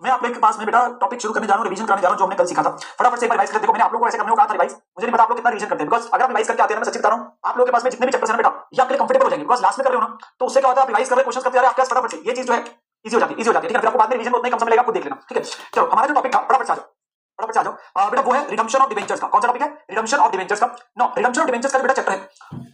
मैं आप लोग के पास में बेटा टॉपिक शुरू करने जा रहा हूँ, रिवीजन करने जा रहा हूँ जो हमने कल सीखा था। फटाफट से एक बार रिवाइज कर देखो। मैंने आप लोगों को ऐसे करने को कहा था रिवाइज, मुझे नहीं पता आप लोग कितना रिवीजन करते हैं, बिकॉज अगर आप रिवाइज करके आते हैं ना, मैं सच्ची बता रहा हूँ, आप लोगों के पास में जितने भी चैप्टर्स हैं बेटा ये आपके लिए कंफर्टेबल हो जाएंगे, बिकॉज लास्ट में कर रहे हो ना, तो उससे क्या होता है, आप रिवाइज कर रहे क्वेश्चन करते जा रहे हैं, आपके पास फटाफट से ये चीज जो है इजी हो जाती है, इजी हो जाती है, ठीक है। फिर आपको बाद में रिवीजन में उतना ही कम समय लगेगा, खुद देख लेना, ठीक है। चलो हमारा जो टॉपिक था फटाफट से आ जाओ, फटाफट से आ जाओ बेटा, वो है रिडम्पशन ऑफ डिबेंचर्स का। कौन सा टॉपिक है? रिडम्पशन ऑफ डिबेंचर्स का। नो, रिडम्पशन ऑफ डिबेंचर्स का बेटा चैप्टर है,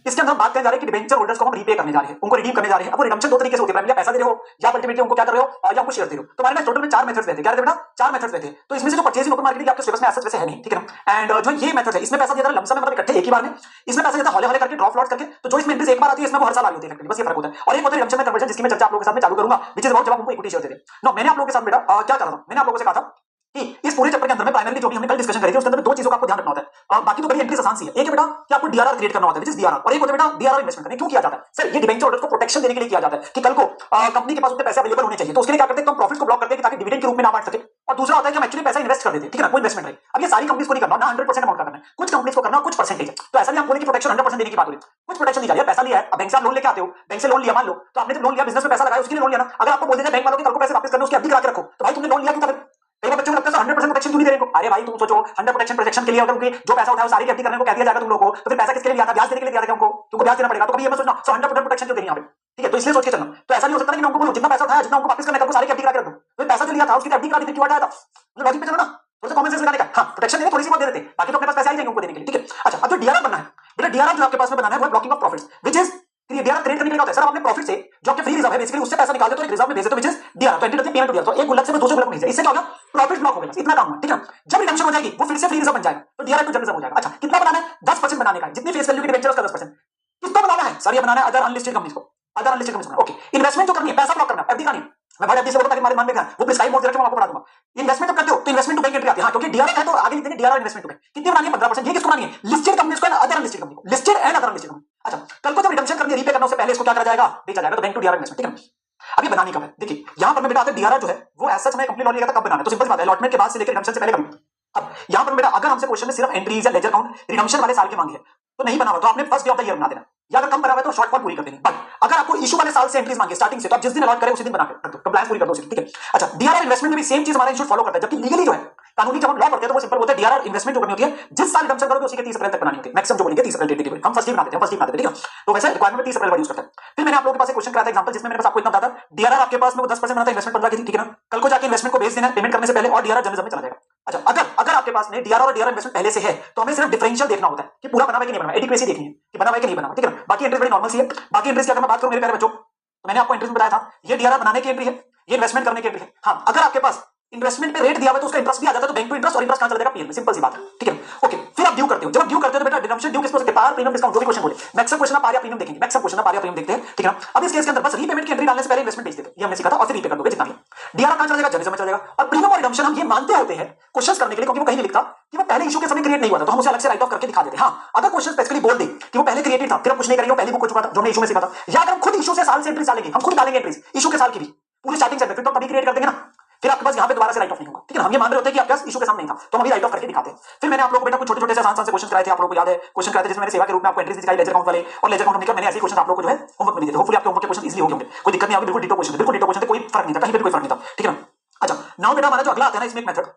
इसके अंदर हम बात करने जा रहे हैं कि डिबेंचर होल्डर्स को हम रीपे करने जा रहे हैं, उनको रिडीम करने जा रहे हैं। अब वो रिडम्पशन दो तरीके से होती है, प्राइमरी पैसा दे रहे हो या अल्टीमेटली उनको क्या कर रहे हो, या उनको शेयर दे रहे हो। तो हमारे ना टोटल में 4 मेथड्स रहते हैं, क्या रहते हैं बेटा? 4 मेथड्स रहते हैं। तो इसमें से जो परचेजिंग ओपन मार्केट आपके सिलेबस में ऐसा वैसे है नहीं, ठीक है ना। एंड जो ये मेथड है, इसमें पैसा दिया लमसम में, मतलब इकट्ठे एक ही बार में, इसमें पैसा दिया हौले हौले करके, ड्रॉप लॉट करके। तो जो इसमें एंट्रीज एक बार आती है, इसमें वो हर साल आ रही होती है, बस ये फर्क होता है। और एक होता है रिडम्पशन में कन्वर्जन, जिसकी मैं चर्चा आप लोगों के साथ में चालू करूंगा, विच इज अबाउट जब आप उनको इक्विटी शेयर देते हैं। नो, मैंने आप लोगों के साथ बेटा क्या करा था, मैंने आप लोगों से कहा था कि इस पूरे चैप्टर के अंदर में प्राइमरी जो भी हमने कल डिस्कशन करी थी, उसके अंदर दो चीजों का आपको ध्यान रखना होता है। बाकी तो बड़ी एंट्रीज आसान सी है। एक है बेटा कि आपको डीआरआर क्रिएट करना होता है, विच इज डीआरआर, और एक होता है बेटा डीआरआर इन्वेस्टमेंट करने। क्यों किया जाता है सर? ये डिबेंचर होल्डर्स को प्रोटेक्शन देने के लिए किया जाता है कि कल को कंपनी के पास उतने पैसे अवेलेबल होने चाहिए, तो उसके लिए क्या करते हैं, तो हम प्रॉफिट को ब्लॉक करते हैं ताकि डिविडेंड के रूप में ना बांट सके। और दूसरा होता है कि हम एक्चुअली पैसा इन्वेस्ट कर देते हैं, ठीक है ना, कोई इन्वेस्टमेंट है। अब ये सारी कंपनीज को नहीं करना ना, 100% अमाउंट का करना है, कुछ कंपनीज को करना, कुछ परसेंटेज। तो ऐसा नहीं हम बोले कि प्रोटेक्शन 100% देने की बात हो रही है, कुछ प्रोटेक्शन दी जा रही है। पैसा लिया है, अब बैंक से आप लोन लेके आते हो, बैंक से लोन लिया, मान लो तो आपने जब लोन लिया, बिजनेस में पैसा लगाया, उसके लिए लोन लिया ना, अगर आपको बोल देते बैंक वालों के कल को पैसे वापस करने, उसकी अवधि करा के रखो, तो भाई तुमने लोन लिया क्यों? कई बार बच्चों को लगता है 100% प्रोटेक्शन क्यों नहीं दे रहे? अरे भाई तुम सोचो, 100% प्रोटेक्शन के लिए अगर उनकी जो पैसा उठाया सारी की एफडी करने को कह दिया जाएगा तुम लोगों को, तो फिर पैसा किसके लिए लिया था? ब्याज देने के लिए दिया था, तुमको ब्याज देना पड़ेगा। तो कभी ये मत सोचना 100% प्रोटेक्शन क्यों देनी यहाँ पे, ठीक है। तो इसलिए सोच के चलना। तो ऐसा नहीं हो सकता कि मैं उनको बोलूं जितना पैसा उठाया, जितना उनको वापस करना है, सारी एफडी करा के रख दो। तो पैसा जो लिया था उसकी एफडी करा दी, क्यों हटाया था? लॉजिक पे चलो ना, थोड़ा सा कॉमन सेंस लगाने का। हाँ, प्रोटेक्शन देने थोड़ी सी बहुत दे देते, बाकी तो अपने पास पैसे आ ही जाएंगे उनको देने के लिए, ठीक है। अच्छा, अब जो डीआरआर बनना है बेटा, डीआरआर जो आपके पास में बनाना है वो blocking of profits, which is DRR create करने के लिए होता है। सर अपने प्रॉफिट से जो आपके फ्री रिजर्व है बेसिकली उससे पैसा निकाल दो, तो एक रिजर्व में भेज दो, विच इज डीआरआर। तो एंट्री करते पेमेंट हो गया, तो एक गुल्लक से मैं दूसरे गुल्लक में भेज दिया, इससे क्या होगा, प्रॉफिट ब्लॉक हो गया, इतना काम हुआ, ठीक है। जब रिडम्पशन हो जाएगी वो फिर से फ्री रिजर्व बन जाएगा, तो डीआरआर टू रिजर्व हो जाएगा। अच्छा, कितना बनाना है? 10% बनाने का है, जितनी फेस वैल्यू की डिबेंचर उसका 10%। कितना बनाना है सर? ये बनाना है अदर अनलिस्टेड कंपनीज को, अदर अनलिस्टेड कंपनीज को। ओके, इन्वेस्टमेंट जो करनी है, पैसा ब्लॉक करना है, एफडी का नहीं। मैं बड़े एफडी से बोलूंगा कि हमारे मन में क्या है, वो प्रिस्क्राइब मोड दे रखे मैं आपको बता दूंगा। इन्वेस्टमेंट जब करते हो तो इन्वेस्टमेंट टू बैंक एंट्री आती है, हाँ, क्योंकि डीआरआर है तो आगे लिख देंगे डीआरआर इन्वेस्टमेंट टू बैंक। कितनी बनानी है? 15%। ये किसको बनानी है? लिस्टेड कंपनीज को एंड अदर अनलिस्टेड कंपनी को, listed and other unlisted company. अच्छा, कल को जब रिडम्पशन करनी है, रीपे करना, उससे पहले इसको क्या करा जाएगा? बेचा जाएगा, तो बैंक टू डीआरआर इन्वेस्टमेंट, ठीक है। अब ये बनानी कब है? देखिए यहां पर मैं बेटा आता है डीआरआर जो है वो ऐसा समय कंप्लीट होने लगा था, कब बनाना है? तो सिंपल सी बात है, अलॉटमेंट के बाद से लेकर रिडम्पशन से पहले कब। अब यहां पर बेटा अगर हमसे क्वेश्चन में सिर्फ एंट्रीज या लेजर काउंट रिडम्पशन वाले साल के मांगी है, तो नहीं बना हुआ तो आपने first day of the year बना देना, या अगर कम बना हुआ तो शॉर्टफॉल पूरी कर देनी। बट अगर आपको इशू वाले साल से एंट्रीज मांगे स्टार्टिंग से, तो आप जिस दिन अलॉट करें उसी दिन बना कर दो, कंप्लायंस पूरी कर दो उसी दिन, ठीक है। अच्छा, डीआरआर इन्वेस्टमेंट में भी सेम चीज हमारा इंस्टीट्यूट फॉलो करता है, जबकि लीगली जो है, कानूनी जब हम लॉ पढ़ते हैं तो वो सिंपल होता है, डीआरआर इन्वेस्टमेंट जो करनी होती है जिस साल रिडम्पशन करोगे उसी के 30 अप्रैल तक बनानी होती है, मैक्सिमम जो बोलेंगे 30 अप्रैल डेट हम फर्स्ट डे बनाते हैं, फर्स्ट डे बनाते हैं, ठीक है। तो वैसे रिक्वायरमेंट 30 अप्रैल यूज करते हैं। फिर मैंने आप लोगों के पास एक क्वेश्चन कराया था एग्जांपल, जिसमें मैंने बस आपको इतना बताया था, डीआरआर आपके पास में वो 10% बना था, इन्वेस्टमेंट 15 की थी, ठीक है ना। कल को जाके इन्वेस्टमेंट को भेज देना पेमेंट करने से पहले, और डीआरआर जर्नलिज्म में चला जाएगा। अच्छा, अगर आपके पास में डीआरआर और डीआरआर इन्वेस्टमेंट पहले से है, तो हमें सिर्फ डिफरेंशियल देखना होता है कि पूरा बना हुआ है कि नहीं बना, एडिक्वेसी देखनी है कि बना हुआ है कि नहीं बना, ठीक है ना। बाकी एंट्रीज बड़ी नॉर्मल सी है। बाकी एंट्रीज की अगर मैं बात करूं मेरे प्यारे बच्चों, तो मैंने आपको एंट्रीज में बताया था, ये डीआरआर बनाने की एंट्री है, ये इन्वेस्टमेंट करने की एंट्री है। हाँ, अगर आपके पास इन्वेस्टमेंट पे रेट दिया हुआ है तो उसका इंटरेस्ट भी आ जाता है, तो बैंक टू इंटरेस्ट, और इंटरेस्ट कहां चला जाएगा? पीएल में, सिंपल सी बात है, ठीक है। ओके, फिर आप ड्यू करते हो, जब आप ड्यू करते हो तो बेटा रिडम्पशन ड्यू किसको सकते हैं? पार, प्रीमियम, डिस्काउंट, जो भी क्वेश्चन बोले, मैक्सिमम क्वेश्चन आप पार या प्रीमियम देखेंगे, मैक्सिमम क्वेश्चन आप पार या प्रीमियम देखते हैं, ठीक है ना। अब इस केस के अंदर बस रीपेमेंट की एंट्री डालने से पहले इन्वेस्टमेंट भेज देते, ये हमने सीखा था, और फिर रीपे कर दोगे जितना भी। डीआरआर कहां चला जाएगा? जर्नलिज्म में चला जाएगा। और प्रीमियम और रिडम्पशन हम ये मानते होते हैं क्वेश्चन करने के लिए, क्योंकि वो कहीं नहीं लिखता कि वो पहले इशू के समय क्रिएट नहीं हुआ था, तो हम उसे अलग से राइट ऑफ करके दिखा देते हैं। हाँ, अगर क्वेश्चन स्पेसिफिकली बोल दे कि वो पहले क्रिएटेड था, फिर हम कुछ नहीं करेंगे, वो पहली बुक हो चुका था जो हमने इशू में सीखा था। या अगर हम खुद इशू से साल से एंट्रीज डालेंगे, हम खुद डालेंगे एंट्रीज इशू के साल की भी पूरी स्टार्टिंग से, फिर तो तभी क्रिएट कर देंगे ना, फिर आपके पास यहाँ पे दोबारा से राइट ऑफ नहीं होगा, ठीक है। हम ये मान रहे होते हैं कि आपके पास इशू के सामने नहीं था, तो हम अभी राइट ऑफ करके दिखाते हैं। फिर मैंने आप लोगों को बेटा कुछ छोटे छोटे से आसान से क्वेश्चन कराए थे, आप लोगों को याद है क्वेश्चन कराए थे, जिसमें मैंने सेवा के रूप में आपको एंट्रीज दिखाई लेजर काउंट वाले, और लेजर काउंट हमने किया, मैंने ऐसे क्वेश्चन आप लोगों को जो है होमवर्क में दिए थे। होपफुली आपके होमवर्क के क्वेश्चन इजीली हो गए, कोई दिक्कत नहीं होगी, बिल्कुल डिटो क्वेश्चन, बिल्कुल डिटो क्वेश्चन, कोई फर्क नहीं था, कहीं पे भी कोई फर्क नहीं था, ठीक है ना। अच्छा, नाउ बेटा हमारा जो अगला आता है ना, इसमें एक मेथड,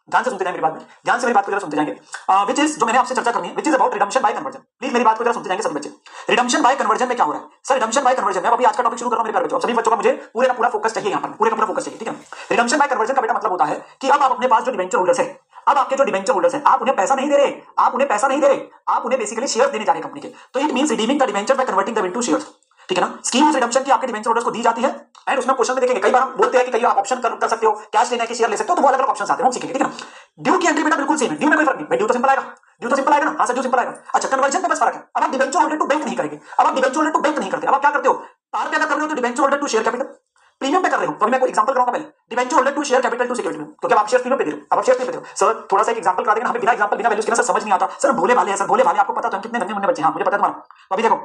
ध्यान से सुनते जाएंगे मेरी बात में, ध्यान से मेरी बात को जरा सुनते जाएंगे, विच इज जो मैंने आपसे चर्चा करनी है, which is about redemption bye conversion. Please मेरी बात को जरा सुनते जाएंगे सभी बच्चे। रिडम्पशन बाय कन्वर्जन में क्या हो रहा है सर? रिडम्पशन बाय कन्वर्जन में अभी आज का टॉपिक शुरू कर रहा हूं मेरे प्यारे बच्चों, सभी बच्चों का मुझे पूरे का पूरा फोकस चाहिए, यहाँ पर पूरे का पूरा फोकस चाहिए, ठीक है। रिडम्पशन बाय कन्वर्जन का बेटा मतलब होता है कि अब आप अपने पास जो डिबेंचर होल्डर्स है, अब आपके जो डिबेंचर होल्डर्स हैं, आप उन्हें पैसा नहीं दे रहे, आप उन्हें पैसा नहीं दे रहे, आप उन्हें बेसिकली शेयर्स देने जा रहे हैं कंपनी के। तो it means redeeming the debenture by converting them into shares, ठीक है ना। स्कीम ऑफ रिडम्पशन की आपके डिबेंचर होल्डर्स को दी जाती है, एंड उसमें क्वेश्चन में देखेंगे कई बार हम बोलते हैं कि कई आप ऑप्शन कर सकते हो, कैश लेना है कि शेयर ले सकते हो, तो वो अलग अलग ऑप्शन आते हैं, हम सीखेंगे, ठीक है ना। ड्यू की एंट्री बेटा बिल्कुल सेम है, ड्यू में कोई फर्क नहीं, ड्यू तो सिंपल आएगा, ड्यू तो सिंपल आएगा ना, हाँ सर ड्यू सिंपल आएगा। अच्छा, कन्वर्जन में बस फर्क है, अब आप डिबेंचर होल्डर टू बैंक नहीं करेंगे, अब आप डिबेंचर होल्डर टू बैंक नहीं करते, अब आप क्या करते हो? पार पे अगर कर रहे हो तो debenture holder to share capital, premium pay कर रहे हो तो मैं कोई एग्जांपल कराऊंगा पहले, debenture holder to share capital to security में, क्योंकि आप शेयर प्रीमियम पे दे रहे हो, अब आप शेयर पे दे रहे हो। सर थोड़ा सा एक एग्जांपल करा देंगे, हमें बिना एग्जांपल बिना वैल्यूज के ना सर समझ नहीं आता, सर भोले भाले हैं, सर भोले भाले, आपको पता तो हम कितने गंदे मुन्ने बच्चे हैं, मुझे पता है तुम्हारा। तो अभी देखो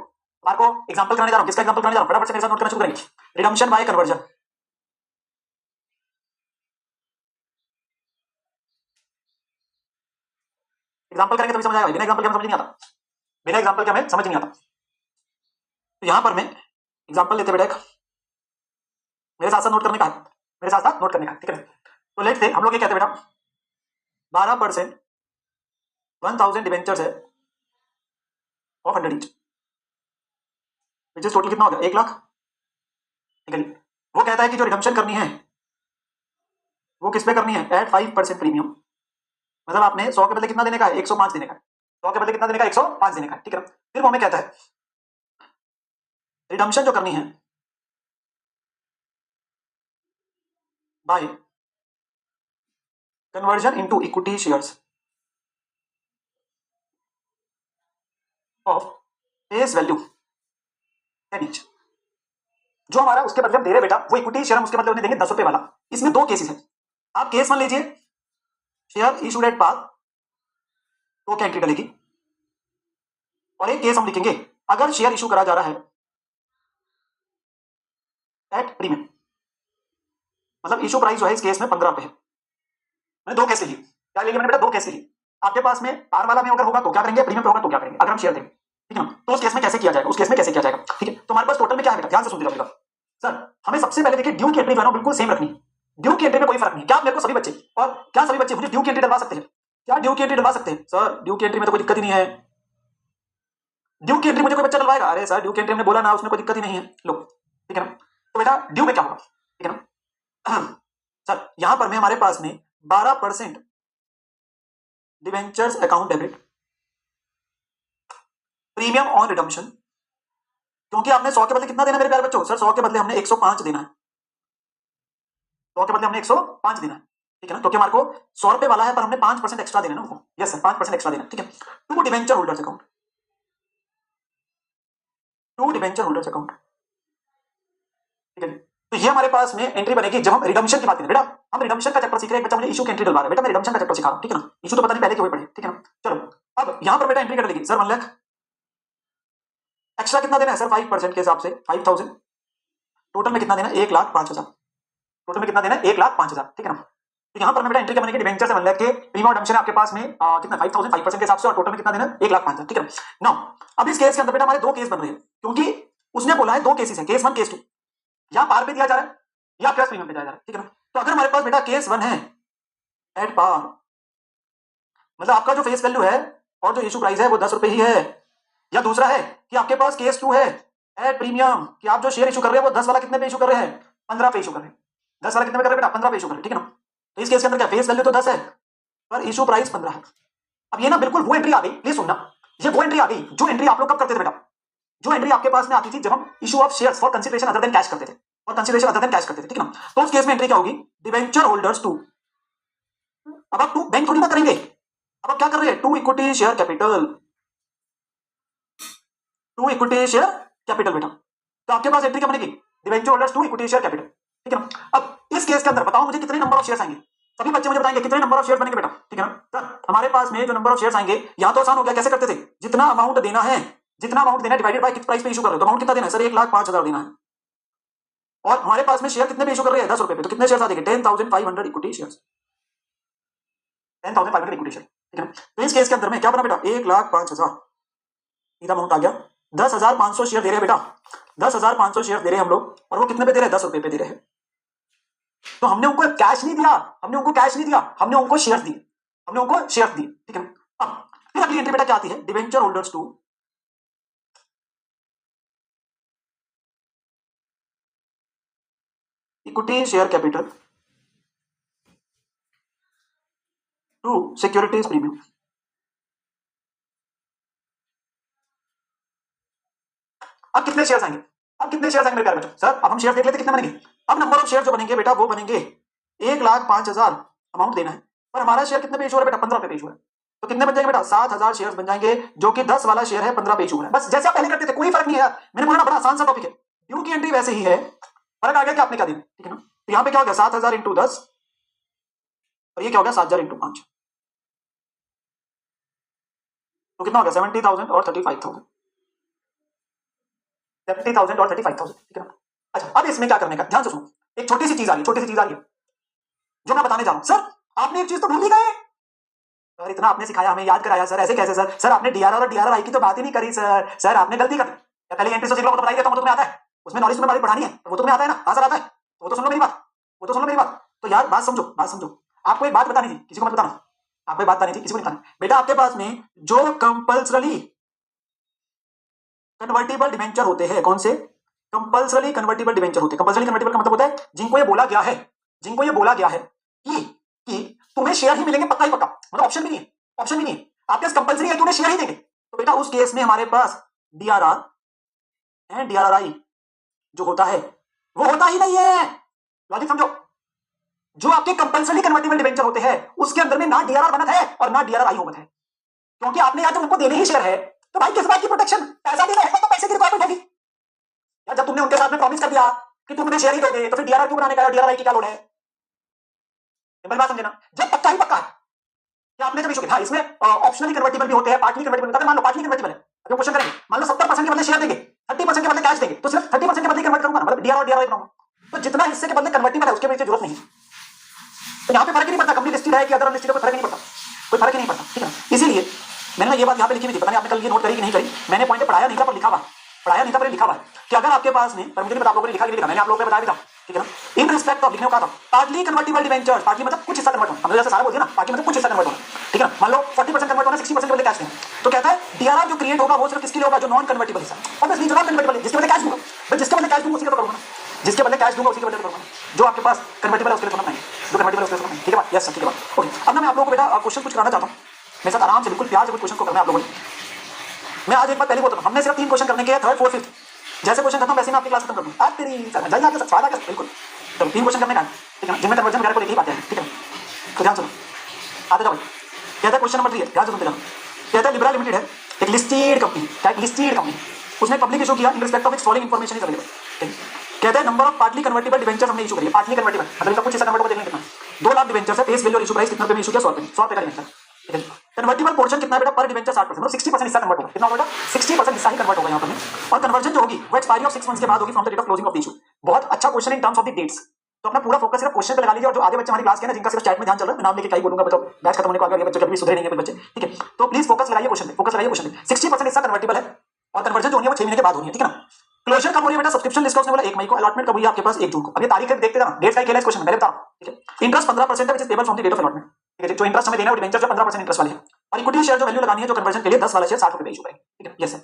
मार्को एग्जांपल कराने जा रहा हूं, किसका एग्जांपल कराने जा रहा हूं, फटाफट से मेरे साथ नोट करना शुरू करेंगे। रिडम्पशन बाय कन्वर्जन, एग्जांपल करेंगे तभी समझ आएगा, बिना एग्जांपल के समझ नहीं आता, बिना एग्जांपल के हमें समझ नहीं आता। तो यहां पर मैं एग्जांपल लेते बेटा, मेरे साथ साथ नोट करने का है, मेरे साथ साथ नोट करने का, ठीक है। तो लेट से हम लोग ये कहते हैं बेटा 12% 1000 डिवेंचर्स है of 100 each, which is total कितना हो गया 1 लाख। ठीक है जी। वो कहता है कि जो रिडम्पशन करनी है वो किस पे करनी है एट 5% प्रीमियम, मतलब आपने 100 के बदले कितना देने का है 105 देने का है, 100 के बदले कितना देने का 105 देने का है। ठीक है, फिर वो हमें कहता है रिडम्पशन जो करनी है bye conversion into equity shares of face value 10 each. जो हमारा उसके बदले हम दे रहे बेटा वो इक्विटी शेयर हम उसके बदले उन्हें देंगे 10 रुपए वाला। इसमें दो केसेस है, आप केस 1 लीजिए, शेयर इशूड एट पार तो क्या एंट्री डलेगी, और एक केस हम लिखेंगे अगर शेयर इशू करा जा रहा है एट प्रीमियम, मतलब इशू प्राइस जो है इस केस में 15 रुपए है। मैंने दो केस लिए, क्या लिए मैंने बेटा दो केस लिए। आपके पास में पार वाला में अगर होगा तो क्या करेंगे, प्रीमियम पे होगा तो क्या करेंगे, अगर हम शेयर देंगे ठीक है ना, तो उस केस में कैसे किया जाएगा, उस केस में कैसे किया जाएगा। ठीक है, तो हमारे पास टोटल में क्या है बेटा, ध्यान से सुन लीजिएगा सर। हमें सबसे पहले देखिए ड्यू की एंट्री जो है ना बिल्कुल सेम रखनी है, ड्यू की एंट्री में कोई फर्क नहीं। क्या आप मेरे को सभी बच्चे और क्या सभी बच्चे मुझे ड्यू की एंट्री डलवा सकते हैं, क्या ड्यू की एंट्री डलवा सकते हैं सर, ड्यू की एंट्री में तो कोई दिक्कत ही नहीं है, ड्यू की एंट्री मुझे कोई बच्चा डलवाएगा, अरे सर ड्यू की एंट्री हमने बोला ना उसमें कोई दिक्कत ही नहीं है, लो ठीक है ना। तो बेटा ड्यू में क्या होगा ठीक है ना सर, यहां पर में हमारे पास में 12% debentures account debit premium on redemption, क्योंकि आपने 100 के बदले कितना देना मेरे प्यारे बच्चों, सर 100 के बदले हमने 105 देना है, 100 के बदले हमने 105 देना है ठीक है ना, क्योंकि हमारे को 100 रुपए वाला है पर हमने 5% एक्स्ट्रा देना है ना, यस सर 5% एक्स्ट्रा देना ठीक है। To debenture holders account, to debenture holders account ठीक है। तो ये हमारे पास में एंट्री बनेगी जब हम रिडम्पशन की बात करें। बेटा हम रिडम्पशन का चैप्टर सीख रहे हैं, बच्चा मुझे इशू की एंट्री डलवा रहा है, बेटा मैं रिडम्पशन का चैप्टर सिखा रहा हूं ठीक है ना, इशू तो पता नहीं पहले के हुए पढ़े ठीक है ना। चलो अब यहां पर बेटा एंट्री कर लेगी सर 1 लाख, एक्स्ट्रा कितना देना है सर 5% के हिसाब से 5000, टोटल में कितना देना है 1,05,000, टोटल में कितना देना है 1,05,000 ठीक है ना। तो यहां पर मैं बेटा एंट्री क्या बनेगी, डिवेंचर से 1 लाख के प्रीमियम रिडम्पशन आपके पास में कितना 5,000 5% के हिसाब से, और टोटल में कितना देना है 1,05,000 ठीक है ना। नाउ अब इस केस के अंदर बेटा हमारे दो केस बन रहे हैं, क्योंकि उसने बोला है दो केसेस है, केस 1 केस 2, या पार पे दिया जा रहा है या प्लस प्रीमियम पे दिया जा रहा है ठीक है ना। तो अगर हमारे पास बेटा केस 1 है एट पार, मतलब आपका जो फेस वैल्यू है और जो इशू प्राइस है वो 10 रुपए ही है, या दूसरा है कि आपके पास केस 2 है एट प्रीमियम, कि आप जो शेयर इशू कर रहे हैं वो 10 वाला कितने पे इशू कर रहे हैं 15 पे इशू कर रहे हैं, 10 वाला कितने पे कर रहे हैं बेटा 15 पे इशू कर रहे हैं ठीक है ना। तो इस केस के अंदर क्या फेस वैल्यू तो 10 है पर इशू प्राइस 15 है। अब ये ना बिल्कुल वो एंट्री आ गई, प्लीज सुनना, ये वो एंट्री आ गई जो एंट्री आप लोग कब करते थे बेटा, जो एंट्री आपके पास में आती थी जब हम issue of shares for consideration other than cash करते थे, और कंसीडरेशन अदर देन कैश करते थे ठीक है ना। तो उस केस में एंट्री क्या होगी, डिवेंचर होल्डर्स टू, अब आप टू बैंक थोड़ी ना करेंगे, अब आप क्या कर रहे हैं to equity share capital, to equity share capital बेटा। तो आपके पास एंट्री क्या बनेगी, debenture holders to equity share capital ठीक है ना। अब इस केस के अंदर बताओ मुझे कितने नंबर ऑफ शेयर्स आएंगे, सभी बच्चे मुझे बताएंगे कितने नंबर ऑफ शेयर्स बनेंगे बेटा ठीक है ना। सर हमारे पास में जो नंबर ऑफ शेयर्स आएंगे यहां तो आसान हो गया, कैसे करते थे, जितना अमाउंट देना है, जितना अमाउंट देना है डिवाइडेड बाय किस प्राइस पे इशू कर रहे हो, तो अमाउंट कितना देना है सर 1,05,000 देना है, और हमारे पास में शेयर कितने पे इशू कर रहे हैं 10 रुपए पे, तो कितने शेयर आ जाएंगे 10,500 इक्विटी शेयर्स, 10,500 इक्विटी शेयर ठीक है ना। तो इस केस के अंदर में क्या बना बेटा 1,05,000 इतना अमाउंट आ गया, 10,500 शेयर दे रहे हैं बेटा, 10,500 शेयर दे रहे हैं हम लोग, और वो कितने पे दे रहे हैं 10 रुपए पे दे रहे हैं। तो हमने उनको कैश नहीं दिया, हमने उनको कैश नहीं दिया, हमने उनको शेयर्स दिए, हमने उनको शेयर्स दिए ठीक है ना। अब फिर अगली एंट्री बेटा क्या आती है, debenture holders to equity share capital to securities premium. अब कितने शेयर्स आएंगे, अब कितने शेयर्स आएंगे मेरे प्यारे बच्चों, सर अब हम शेयर देख लेते कितने बनेंगे। अब नंबर ऑफ शेयर जो बनेंगे बेटा वो बनेंगे 1,05,000 अमाउंट देना है, पर हमारा शेयर कितने पे इशू हो रहा है बेटा 15 पे इशू है, तो कितने बन जाएंगे बेटा 7,000 शेयर्स बन जाएंगे, जो कि 10 वाला शेयर है 15 पे इशू हो रहा है, बस जैसे आप पहले करते थे कोई फर्क नहीं है यार, मैंने बोला ना बड़ा आसान सा टॉपिक है, ड्यू की एंट्री वैसे ही है, फर्क आ गया कि आपने क्या देना ठीक है ना। तो यहाँ पे क्या हो गया 7,000 इंटू 10, और ये क्या हो गया 7,000 इंटू 5, तो कितना हो गया 70,000 और 35,000, 70,000 और 35,000 ठीक है ना। अच्छा अब इसमें क्या करने का, ध्यान से सुनो, एक छोटी सी चीज आ रही है, छोटी सी चीज आ रही है जो मैं बताने जा रहा हूं। सर आपने एक चीज तो भूल ही गए, सर इतना आपने सिखाया हमें याद कराया सर, ऐसे कैसे सर, सर आपने डीआरआर और डीआरआई की तो बात ही नहीं करी सर, सर आपने गलती कर दी, क्या पहले एंट्री सीख लो, वो तो बताइए, तो तुम्हें आता है, उसमें नॉलेज तुम्हें पढ़ानी है वो तो तुम्हें आता है ना, हाँ सर आता है, वो तो सुन लो मेरी बात, वो तो सुन लो मेरी बात। तो यार बात समझो, बात समझो। आपको एक बात बतानी थी, किसी को मत बताना। आपको एक बात बतानी थी, किसी को नहीं बताना। बेटा आपके पास में जो कंपल्सरली कन्वर्टिबल डिबेंचर होते हैं, कौन से? कंपल्सरली कन्वर्टिबल डिबेंचर होते हैं। कंपल्सरली कन्वर्टिबल का मतलब होता है जिनको ये बोला गया है, जिनको ये बोला गया है कि तुम्हें शेयर ही मिलेंगे, पक्का ही पक्का, मतलब ऑप्शन भी नहीं है, ऑप्शन भी नहीं है, आपके पास कंपल्सरी है कि उन्हें शेयर ही देंगे। तो बेटा उस केस में हमारे पास डीआरआर एंड डीआरआरआई जो होता है वो होता ही नहीं है। लॉजिक समझो। जो आपके कंपल्सरी कन्वर्टिबल डिबेंचर होते हैं उसके अंदर में ना डीआरआर बनत है और ना डीआरआई होमत है, क्योंकि आपने यार जब उनको देने ही शेयर है तो भाई किस बात की प्रोटेक्शन? पैसा देना है तो पैसे की रिक्वायरमेंट होगी यार। जब तुमने उनके साथ में प्रॉमिस कर दिया कि तुम उन्हें शेयर ही दोगे तो फिर डीआरआर क्यों बनाने का, डीआरआई की क्या लोड है? सिंपल बात समझे ना। जब पक्का ही पक्का है कि आपने जब इशू किया, हाँ इसमें ऑप्शनली कन्वर्टिबल भी होते हैं, पार्टली कन्वर्टिबल होता है। मान लो पार्टली कन्वर्टिबल है, अभी क्वेश्चन करेंगे, मान लो 70% के बदले शेयर देंगे, 30% के बदले कैश देंगे, तो सिर्फ 30% के बदले कन्वर्ट करूंगा, मतलब डीआरआर डीआरआई बनाऊंगा। तो जितना हिस्से के बदले कन्वर्टिबल है उसके मुझे जरूरत नहीं है। तो यहाँ पे फर्क ही नहीं पड़ता कंपनी लिस्टेड है कि अदर अनलिस्टेड, कोई फर्क ही नहीं पड़ता, कोई फर्क ही नहीं पड़ता, ठीक है। इसीलिए मैंने ना ये बात यहाँ पे लिखी हुई थी, पता नहीं आपने कल ये नोट करी कि नहीं करी। मैंने पॉइंट पढ़ाया नहीं था पर लिखा हुआ, पढ़ाया नहीं था पर लिखा हुआ है कि अगर आपके पास में, पर मुझे नहीं पता आप लोगों ने लिखा कि नहीं लिखा, मैंने आप लोगों को बताया भी था, ठीक है ना। इन रिस्पेक्ट ऑफ लिखने को कहा था पार्टली कन्वर्टिबल डिबेंचर्स, पार्टली मतलब कुछ हिस्सा कन्वर्ट होना, हमने जैसे सारा बोल दिया ना, पार्टली मतलब कुछ हिस्सा कन्वर्ट होना, ठीक है ना। मान लो 40% कन्वर्ट होना, 60% बदले कैश देना, तो कहता है डीआरआर जो क्रिएट होगा वो सिर्फ किसके लिए होगा? जो नॉन कन्वर्टिबल हिस्सा, ऑब्वियसली जो नॉन कन्वर्टिबल है, जिसके बदले कैश दूंगा, भाई जिसके बदले कैश दूंगा उसी का तो करूंगा ना, जिसके बदले कैश दूंगा उसी के बदले करूंगा। जो आपके पास कन्वर्टिबल है उसके लिए थोड़ा नहीं, जो कन्वर्टिबल है उसके लिए थोड़ा नहीं, ठीक है बात? यस सर, ठीक है बात, ओके। अब ना मैं आप लोगों को बेटा क्वेश्चन कुछ कराना चाहता हूं, मेरे साथ आराम से बिल्कुल प्यार से कुछ क्वेश्चन को करना है आप लोगों ने। मैं आज एक बार पहले बोलता हूं, हमने सिर्फ 3 क्वेश्चन करने के हैं, थर्ड फोर्थ फिफ्थ, जैसे क्वेश्चन खत्म वैसे मैं आपकी क्लास खत्म कर दूं। आज तेरी सर मजा ही आ गया, स्वाद आ गया बिल्कुल। तो 3 क्वेश्चन करने का, ठीक है ना, जिनमें कन्वर्जन वगैरह को लेके ही बातें हैं, ठीक है। तो ध्यान सुनो, आते जाओ भाई। कहता है क्वेश्चन नंबर 3 है, ध्यान से सुनते जाओ। कहता है लिब्रा लिमिटेड है एक लिस्टेड कंपनी, क्या एक लिस्टेड कंपनी, उसने पब्लिक इशू किया in respect of its following information is available, ठीक है। कहता है number of partly convertible debentures हमने इशू करी है, पार्टली कन्वर्टिबल मतलब इसका कुछ हिस्सा कन्वर्ट होगा, देखने कितना 2 लाख डिबेंचर्स है, फेस वैल्यू और इशू प्राइस कितना पे इशू किया? 100 रुपए, 100 रुपए का डिबेंचर, ठीक है। कन्वर्टिबल पोर्शन कितना है बेटा? पर डिबेंचर 60%, मतलब 60% हिस्सा कन्वर्ट होगा, कितना होगा? 60% हिस्सा ही कन्वर्ट होगा यहाँ पर। और कन्वर्जन जो होगी वो एक्सपायरी ऑफ 6 मंथ्स के बाद होगी from the date of closing of the issue. बहुत अच्छा question in terms of the dates. तो अपना पूरा फोकस सिर्फ क्वेश्चन पे लगा लीजिए, और जो आधे बच्चे हमारी क्लास के ना जिनका सिर्फ चैट में ध्यान चल रहा है, मैं नाम लेके क्या ही बोलूंगा, बताओ बैच खत्म होने को आ गया, बच्चे कभी सुधरे नहीं है कुछ बच्चे, ठीक है। तो प्लीज फोकस लगाइए क्वेश्चन पे, फोकस लगाइए क्वेश्चन पे। 60% हिस्सा कन्वर्टिबल है और कन्वर्जन जो होनी है वो 6 महीने के बाद होनी है, ठीक है ना। क्लोजर कब हो रही है बेटा? सब्सक्रिप्शन लिस्ट उसने बोला 1 मई को, अलॉटमेंट कब हुई है आपके पास? 1 जून को। अब ये तारीख देखते जाना, डेट का खेल है इस क्वेश्चन में, पहले बता, ठीक है। इंटरेस्ट 15% है which is payable from the date of allotment, ठीक है। जो इंटरेस्ट हमें देना है वो डिबेंचर जो 15% इंटरेस्ट वाले है, और इक्विटी शेयर जो वैल्यू लगानी है जो कन्वर्जन के लिए 10 वाला शेयर 60 रुपए पे इशू करेंगे, ठीक है। Yes sir.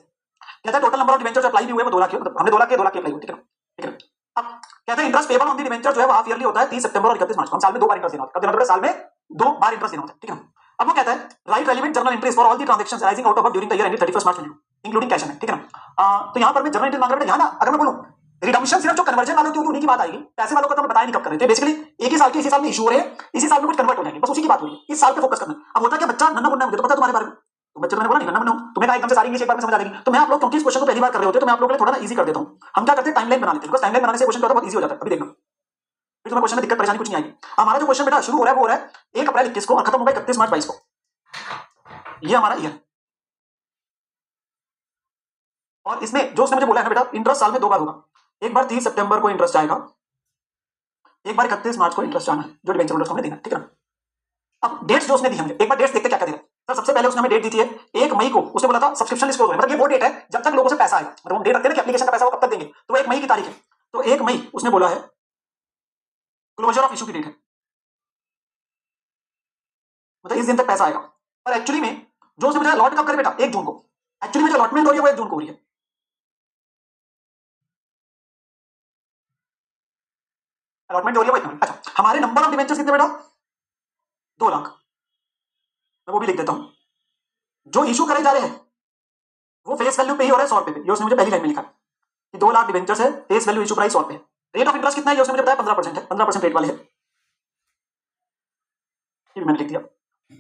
कहता है टोटल नंबर ऑफ डिबेंचर जो अप्लाई भी हुए वो 2 लाख, मतलब हमने 2 लाख के अप्लाई हुए, ठीक है, ठीक है। अब कहता है interest payable on the debenture जो है वो हाफ ईयरली होता है, 30 सितंबर और 31 मार्च को। हम साल में 2 बार इंटरेस्ट देना होता है, कब देना होता है? साल में 2 बार इंटरेस्ट देना होता है, ठीक है। अब वो कहता है right relevant journal entries for all the transactions arising out of during the year ended 31 March 2022 including cash and, ठीक है ना। तो यहां पर मैं जर्नल एंट्री मांग रहा हूं, यहां ना अगर मैं बोलूं रिडम्पशन सिर्फ जो कन्वर्जन वालों की होगी उन्हीं की बात आएगी, पैसे वालों को तो मैं बताया नहीं कब कर रहे थे। बेसिकली एक ही साल के इसी साल में इशू हो रहे हैं, इसी साल में कुछ कन्वर्ट हो जाएंगे, बस उसी की बात हो रही है, इस साल पे फोकस करना। अब होता क्या बच्चा नन्ना मुन्ना, मुझे तो पता है तुम्हारे बारे में, तो बच्चे मैंने बोला नहीं नन्ना मुन्ना, तुम्हें कहा एकदम से सारी इंग्लिश एक बार में समझ आ जाएगी। तो मैं आप लोग क्योंकि इस क्वेश्चन को पहली बार कर रहे होते तो मैं आप लोगों के लिए थोड़ा ना इजी कर देता हूं। हम क्या करते हैं टाइमलाइन बना लेते हैं, बिकॉज़ टाइमलाइन बनाने से क्वेश्चन बहुत इजी हो जाता है। अभी देखना फिर तुम्हें क्वेश्चन में दिक्कत परेशानी कुछ नहीं आएगी। हमारा जो क्वेश्चन बेटा शुरू हो रहा है वो हो रहा है 1 अप्रैल 21 को और खत्म होगा 31 मार्च 22 को, ये हमारा ईयर। और इसमें जो उसने मुझे बोला है ना बेटा इंटरेस्ट साल में 2 बार होगा, एक बार 30 सितंबर को इंटरेस्ट आएगा, एक बार 31 मार्च को इंटरेस्ट आना है जो डिबेंचर होल्डर्स को हमें देना, ठीक है ना। अब डेट्स जो उसने दी हमें, एक बार डेट्स देखते क्या क्या दे रहा है। सर सबसे पहले उसने हमें डेट दी थी 1 मई को, उसने बोला था सब्सक्रिप्शन लिस्ट क्लोज हो, मतलब ये वो डेट है जब तक लोगों से पैसा आएगा, मतलब हम डेट रखते हैं ना कि एप्लीकेशन का पैसा वो कब तक देंगे, तो वो 1 मई की तारीख है। तो 1 मई उसने बोला है क्लोजर ऑफ इशू की डेट है, मतलब इस दिन तक पैसा आएगा। पर एक्चुअली में जो उसने मुझे अलॉट कब करे बेटा 1 जून को, एक्चुअली में जो अलॉटमेंट हो रही है वो 1 जून को हो रही है। अलॉटमेंट हो रही है वो 1 मई। अच्छा हमारे नंबर ऑफ डिबेंचर्स कितने बेटा? 2 लाख, मैं वो भी लिख देता हूं। जो इशू करे जा रहे हैं वो फेस वैल्यू पे ही हो रहा है 100 रुपए पे, ये उसने मुझे पहली लाइन में लिखा है कि 2 लाख डिबेंचर्स है, फेस वैल्यू इशू प्राइस 100 रुपए। रेट ऑफ इंटरेस्ट कितना है ये उसने मुझे बताया 15% है, 15% रेट वाले है, ये भी मैंने लिख दिया।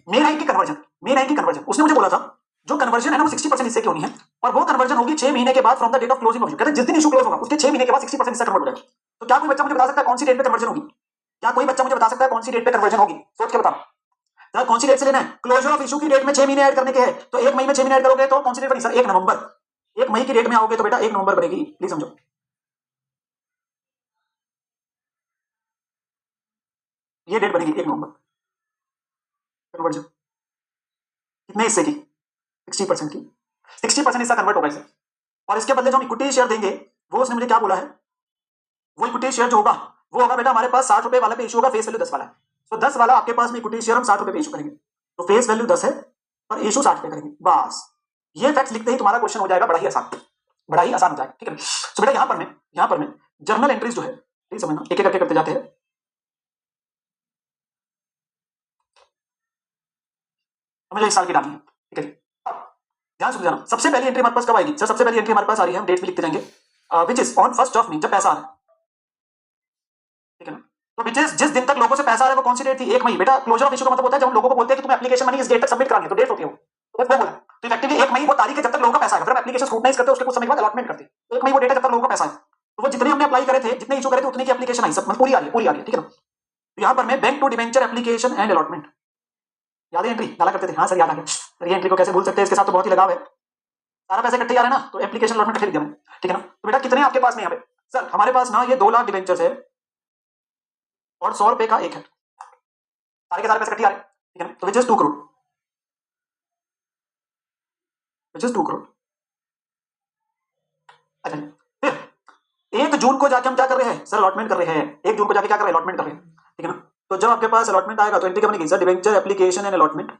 मेन है कि कन्वर्जन, मेन है कि कन्वर्जन उसने मुझे बोला था जो कन्वर्जन है ना वो 60% हिस्से की होनी है, और वो कन्वर्जन होगी 6 महीने के बाद from the date of closing of issue, कहते हैं जिस दिन इशू क्लोज होगा उसके 6 महीने के बाद 60% हिस्सा कन्वर्ट हो जाएगा। तो क्या कोई बच्चा मुझे बता सकता है कौन सी डेट पे कन्वर्जन होगी? क्या कोई बच्चा मुझे बता सकता है कौन सी डेट पे कन्वर्जन होगी? सोच के बताओ सर, कौन सी डेट से लेना है? क्लोजर ऑफ इशू की डेट में 6 महीने ऐड करने के हैं, तो 1 मई में 6 महीने ऐड करोगे तो कौन सी डेट बनी सर? 1 नवंबर। 1 मई की डेट में आओगे तो बेटा 1 नवंबर बनेगी, प्लीज समझो। ये डेट बनेगी 1 नवंबर। कन्वर्जन कितने हिस्से की? 60% की, 60% हिस्सा कन्वर्ट होगा इसे, और इसके बदले जो हम इक्विटी शेयर देंगे वो उसने मुझे क्या बोला है, वो इक्विटी शेयर जो होगा वो होगा बेटा हमारे पास 60 रुपए वाला पे इशू होगा, फेस वैल्यू 10 वाला है। तो 10 वाला आपके पास में इक्विटी शेयर हम 60 रुपए पे इशू करेंगे, तो फेस वैल्यू 10 है और इशू 60 पे करेंगे, बस ये फैक्ट लिखते ही तुम्हारा क्वेश्चन हो जाएगा बड़ा ही आसान, बड़ा ही आसान हो जाएगा, ठीक है। तो बेटा यहां पर मैं जर्नल एंट्रीज जो है, ठीक समझना, एक एक करके करते जाते हैं। मुझे 1 साल की डालनी है, ठीक है जी। अब ध्यान सुन जाना, सबसे पहली एंट्री हमारे पास कब आएगी सर? सबसे पहली एंट्री हमारे पास आ रही है, हम डेट भी लिखते जाएंगे, which is on 1 of May, जब पैसा आ रहा है, ठीक है ना। तो विच इज जिस दिन तक लोगों से पैसा आ रहा है वो कौन सी डेट थी? 1 मई। बेटा क्लोजर ऑफ इशू का मतलब होता है जब हम लोगों को बोलते हैं कि तुम्हें एप्लीकेशन मनी इस डेट तक सबमिट करानी है, तो डेट होती है वो बोला। तो इफेक्टिवली 1 मई वो तारीख है जब तक लोगों का पैसा आएगा, फिर हम एप्लीकेशन स्क्रूटनाइज करते हैं, उसके कुछ समय बाद अलॉटमेंट करते हैं। 1 मई वो डेट है जब तक लोगों का पैसा है, तो वो जितने हमने अप्लाई करे थे, जितने इशू करे थे, उतनी की एप्लीकेशन आई, सब पूरी आ रही है, ठीक है ना। तो यहाँ पर मैं bank to debenture application and allotment, याद है एंट्री डाला करते थे? हाँ सर याद आ गया सर, ये एंट्री को कैसे भूल सकते हैं, इसके साथ तो बहुत ही लगाव है, सारा पैसे इकट्ठे आ रहे हैं ना, तो एप्लीकेशन अलॉटमेंट लिख दिया मैंने, ठीक है ना। तो बेटा कितने आपके पास में यहाँ पे सर? हमारे पास ना ये 2 लाख डिवेंचर्स है और 100 रुपए का एक है, सारे के सारे पैसे इकट्ठे आ रहे हैं, ठीक है ना। तो which is 2 crore, which is 2 crore. अच्छा फिर 1 जून को जाके हम क्या कर रहे हैं सर? अलॉटमेंट कर रहे हैं। 1 जून को जाके क्या कर रहे हैं? अलॉटमेंट कर रहे हैं, ठीक है ना। तो जब आपके पास अलॉटमेंट आएगा तो एंट्री क्या बनेगी sir? Debenture application and allotment.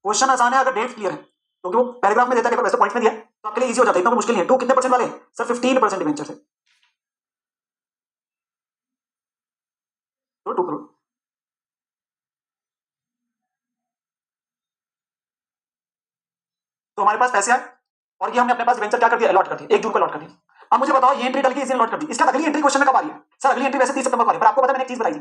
Question आसान है अगर डेट क्लियर है, क्योंकि वो पैराग्राफ में देता है, वैसे पॉइंट में दिया तो आपके लिए इजी हो जाता है, इतना मुश्किल नहीं है। 2 कितने परसेंट वाले सर? 15% डिवेंचर से, तो 2 करोड़। तो हमारे पास पैसे आए और ये हमने अपने पास डिवेंचर क्या कर दिया? अलॉट कर दिया, 1 जून को अलॉट कर दिया। अब मुझे बताओ ये एंट्री डल गई, इसने अलॉट कर दी, इसका अगली एंट्री क्वेश्चन में कब आ रही है सर? अगली एंट्री वैसे 30 सितंबर को आ रही है, पर आपको पता है मैंने एक चीज बताई थी,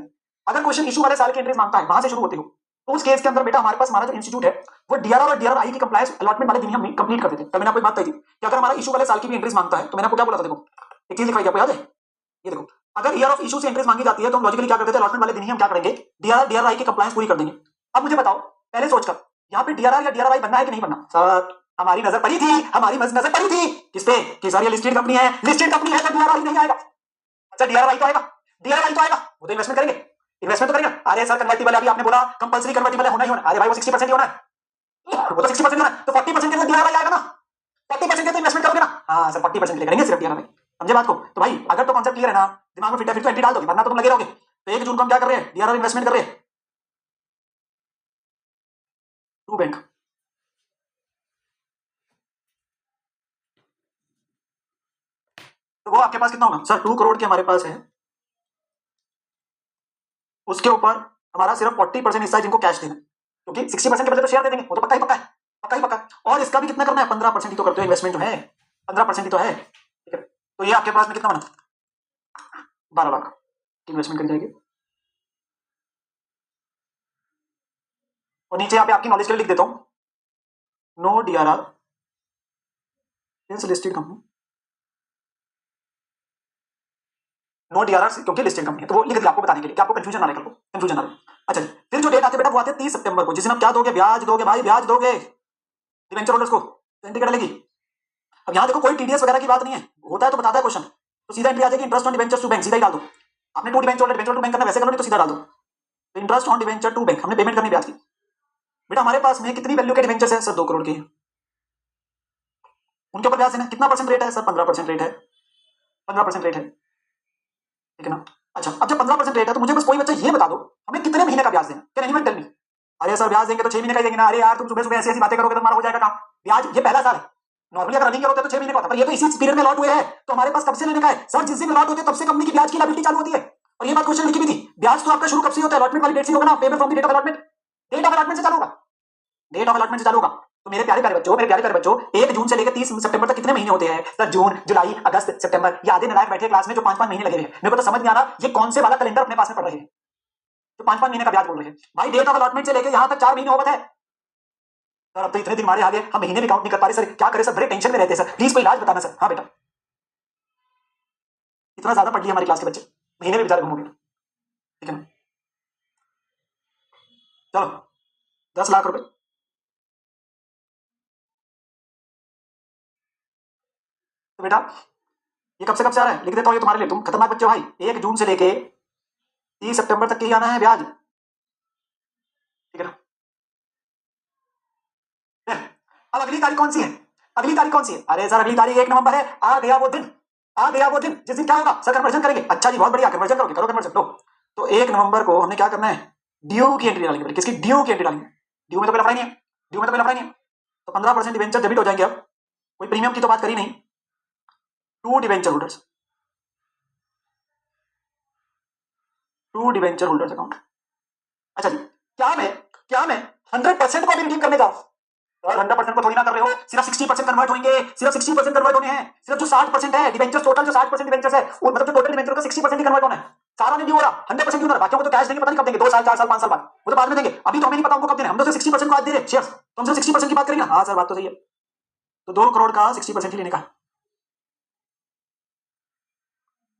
अगर क्वेश्चन इशू वाले साल की एंट्रीज मांगता है, वहां से शुरू होते हो, तो उस केस के अंदर बेटा हमारे पास हमारा जो इंस्टीट्यूट है वो डीआरआर और डीआरआई की कंप्लायंस अलॉटमेंट वाले दिन ही हम कंप्लीट कर देते हैं। कल मैंने आपको एक बात बताई थी कि अगर हमारा इशू वाले साल की भी एंट्रीज मांगता है, तो मैंने आपको क्या बोला था? देखो एक चीज लिखवाई, आपको याद है? ये देखो, अगर ईयर ऑफ इशू से एंट्रीज मांगी जाती है तो हम लॉजिकली क्या करते थे? अलॉटमेंट वाले दिन ही हम क्या करेंगे? डीआरआर डीआरआई की कंप्लायंस पूरी कर देंगे। अब मुझे बताओ पहले सोचकर, यहाँ पे डीआरआर या डीआरआई बनना है कि नहीं बनना सर? हमारी नजर पड़ी थी, हमारी नजर पड़ी थी किस पे? कि सर ये लिस्टेड कंपनी है, लिस्टेड कंपनी है तो डीआरआई नहीं आएगा। अच्छा डीआरआई तो आएगा, डीआरआई तो आएगा, वो तो इन्वेस्टमेंट करेंगे, इन्वेस्टमेंट तो करेगा। अरे सर कन्वर्टिबल अभी आपने बोला कंपल्सरी कन्वर्टिबल होना ही होना, अरे भाई वो 60% ही होना है, वो तो 60% होना है, तो 40% के लिए डीआरआई आएगा ना, 40% के तो इन्वेस्टमेंट करोगे ना। हाँ सर 40% के लिए करेंगे सिर्फ डीआरआई, समझे बात को? तो भाई अगर तो कॉन्सेप्ट क्लियर है ना, दिमाग में फिट है, फिर तो एंट्री डाल दोगे, वरना तो तुम लगे रहोगे। तो 1 जून को हम क्या कर रहे हैं? डीआरआई इन्वेस्टमेंट कर रहे हैं, टू बैंक। तो वो आपके पास कितना होगा सर? 2 करोड़ के हमारे पास है, उसके ऊपर हमारा सिर्फ 40% हिस्सा है जिनको कैश देना है, क्योंकि 60% के बदले तो शेयर दे देंगे, वो तो पक्का ही पक्का है, पक्का ही पक्का। और इसका भी कितना करना है? 15% ही तो करते हो इन्वेस्टमेंट जो है, 15% ही तो है, ठीक है। तो ये आपके पास में कितना बना? 12 लाख की इन्वेस्टमेंट करी जाएगी। और नीचे यहाँ पे आपकी नॉलेज के लिए लिख देता हूँ, no DRR listed company, no DRR क्योंकि लिस्टेड कंपनी है, तो वो लिख दिया आपको बताने के लिए कि आपको कंफ्यूजन ना रहे, कल को कंफ्यूजन ना रहे। अच्छा फिर जो डेट आती है बेटा वो आती है 30 सितंबर को, जिस दिन आप क्या दोगे? ब्याज दोगे भाई, ब्याज दोगे डिवेंचर होल्डर्स को, तो एंट्री क्या डलेगी? अब यहाँ देखो कोई टीडीएस वगैरह की बात नहीं है, होता है तो बताता है क्वेश्चन, तो सीधा एंट्री आ जाएगी interest on debentures to bank, सीधा ही डाल दो। आपने टू डिवेंचर टू बैंक करना, वैसे करो नहीं तो सीधा डाल दो, तो interest on debenture to bank, हमने पेमेंट करनी ब्याज की। बेटा हमारे पास में कितनी वैल्यू के डिवेंचर्स है सर? 2 करोड़ के, उनके ऊपर ब्याज देना, कितना परसेंट रेट है सर? 15% रेट है, 15% रेट है, ठीक है ना। अच्छा अब जब 15% रेट है तो मुझे बस कोई बच्चा ये बता दो हमें कितने महीने का ब्याज देना, कैन एनीवन टेल मी? अरे सर ब्याज देंगे तो 6 महीने का ही देंगे ना। अरे यार तुम सुबह सुबह ऐसी ऐसी बातें करोगे तो हमारा हो जाएगा काम। ब्याज ये पहला साल है, नॉर्मली अगर रनिंग होते तो 6 महीने का होता, पर ये तो इसी पीरियड में लॉट हुए हैं, तो हमारे पास कब से लेने का है सर? जिस दिन लॉट होते तब से कंपनी की ब्याज की लायबिलिटी चालू होती है। और ये बात क्वेश्चन लिखी भी थी, ब्याज तो आपका शुरू कब से होता है? अलॉटमेंट वाली डेट से होगा ना, payment from the date of allotment, date of allotment से चालू होगा, डेट ऑफ अलॉटमेंट से चालू होगा। तो मेरे प्यारे प्यारे बच्चों, मेरे प्यारे प्यारे बच्चों, 1 जून से लेकर 30 सितंबर तक कितने महीने होते हैं सर? जून जुलाई अगस्त सितंबर, ये आधे नालायक बैठे क्लास में जो 5-5 महीने लगे हुए हैं, मेरे को तो समझ नहीं आ रहा ये कौन से वाला कैलेंडर अपने पास में पढ़ रहे हैं जो 5-5 महीने का ब्याज बोल रहे हैं। भाई डेट ऑफ अलॉटमेंट से लेकर यहां तक 4 महीने होते हैं सर। अब तो इतने दिन हमारे आगे, हम महीने भी काउंट नहीं कर पा रहे सर, क्या करें सर? बड़े टेंशन में रहते हैं सर, प्लीज कोई इलाज बताना सर। हाँ बेटा इतना ज्यादा पढ़ लिया हमारी क्लास के बच्चे, महीने में बेचारे घूमोगे, ठीक है ना। चलो 10 लाख रुपए, तो बेटा ये कब से आ रहा है? लिख देता हूँ ये तुम्हारे लिए, तुम खतरनाक बच्चे हो भाई। 1 जून से लेके 30 सितंबर तक के ही आना है ब्याज, ठीक है ना। अब अगली तारीख कौन सी है? अगली तारीख कौन सी है? अरे सर अगली तारीख 1 नवंबर है, आ गया वो दिन, आ गया वो दिन जिस दिन क्या होगा सर, कन्वर्जन करेंगे। अच्छा जी, बहुत बढ़िया, कन्वर्जन करोगे, करो कन्वर्जन। तो 1 नवंबर को हमने क्या करना है, ड्यू की एंट्री डालेंगे। किसकी? ड्यू की एंट्री डालेंगे। ड्यू में तो कोई लफड़ा नहीं है, ड्यू में तो कोई लफड़ा नहीं है। तो 15% डिवेंचर डेबिट हो जाएंगे। अब कोई प्रीमियम की तो बात करी नहीं, to debenture holders, to debenture holders account. अच्छा जी, क्या मैं 100% को भी रिडीम करने जाऊं? और 100% को थोड़ी ना कर रहे हो, सिर्फ 60% कन्वर्ट होंगे, सिर्फ 60% कन्वर्ट होने हैं। सिर्फ जो 60% है डिवेंचर्स, टोटल जो 60% डिवेंचर्स है, वो मतलब जो टोटल डिवेंचर का 60% ही कन्वर्ट होना है। सारा नहीं हो रहा, 100% क्यों हो रहा? बाकियों को तो कैश देंगे, पता नहीं कब देंगे, 2 साल 4 साल 5 साल बाद, वो तो बाद में देंगे। अभी तो हमें नहीं पता उनको कब देना है। हम तो 60% को आज दे रहे शेयर्स, तो हम सिर्फ 60% की बात करेंगे। हाँ सर, बात तो सही है। तो 2 करोड़ का 60% ही लेने का,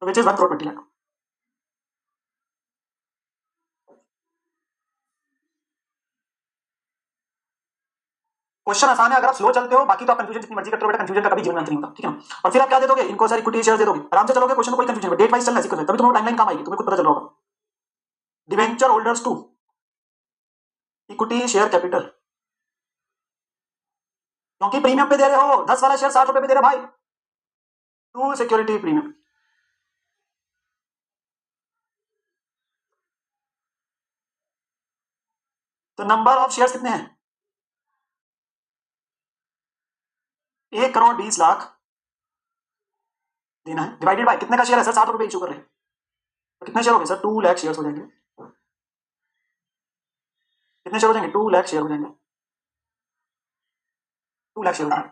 तो which is 1 crore 20 lakh. Question आसान है अगर आप स्लो चलते हो, बाकी तो आप कंफ्यूजन जितनी मर्जी करते हो, बेटा कंफ्यूजन का कभी जीवन में अंत नहीं होता, ठीक है ना। और फिर आप क्या दे दोगे इनको, सर इक्विटी शेयर दे दोगे, आराम से चलोगे, क्वेश्चन कोई कंफ्यूजन नहीं, डेट वाइज चलना सीखो, तभी तुम्हें टाइमलाइन काम आएगी, तुम्हें खुद पता चल रहा होगा। Debenture holders to equity share capital, क्योंकि प्रीमियम पे दे रहे हो, 10 वाला शेयर 60 रुपए पे दे रहे भाई, टू सिक्योरिटी प्रीमियम। तो नंबर ऑफ शेयर्स कितने हैं? 1 करोड़ 20 लाख देना है, डिवाइडेड बाय कितने का शेयर है सर, 60 रुपए इशू कर रहे हैं, तो कितने शेयर हो गए सर, 2 लाख शेयर हो जाएंगे। कितने शेयर हो जाएंगे? 2 लाख शेयर हो जाएंगे, 2 लाख शेयर हो जाएंगे।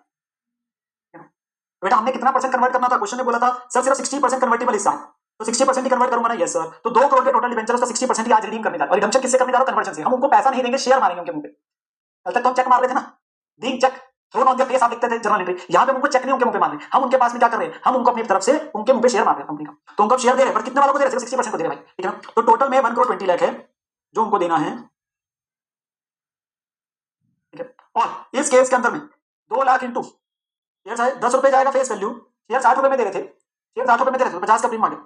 बेटा हमने कितना परसेंट कन्वर्ट करना था, क्वेश्चन में बोला था सर सिर्फ 60% कन्वर्टेबल हिस्सा है, तो 60% ही कन्वर्ट करूंगा ना, यस सर। तो 2 करोड़ के टोटल डिवेंचर, उसका 60% ही आज रिडीम करने जा रहा हूं। और रिडम्पशन किससे करने जा रहा हूं? कन्वर्जन से। हम उनको पैसा नहीं देंगे, शेयर मारेंगे उनके मुंह पे। कल तक तो हम चेक मार रहे थे ना, big cheque thrown on their face, आप लिखते थे जर्नल एंट्री। यहां पे हम उनको चेक नहीं उनके मुंह पे मार रहे, हम उनके पास में क्या कर रहे हैं, हम उनको अपनी तरफ से उनके मुंह पे शेयर मार रहे हैं कंपनी का। तो उनको शेयर दे रहे हैं, पर कितने वालों को दे रहे हैं? सिर्फ 60% को दे रहे हैं भाई, ठीक है ना। तो टोटल में 1 करोड़ 20 लाख है जो उनको देना है, ठीक है। और इस केस के अंदर में 2 लाख इंटू शेयर है 10 रुपए जाएगा फेस वैल्यू, शेयर 60 रुपए में दे रहे थे, शेयर 60 रुपए में दे रहे थे, 50 का प्रीमियम आ गया,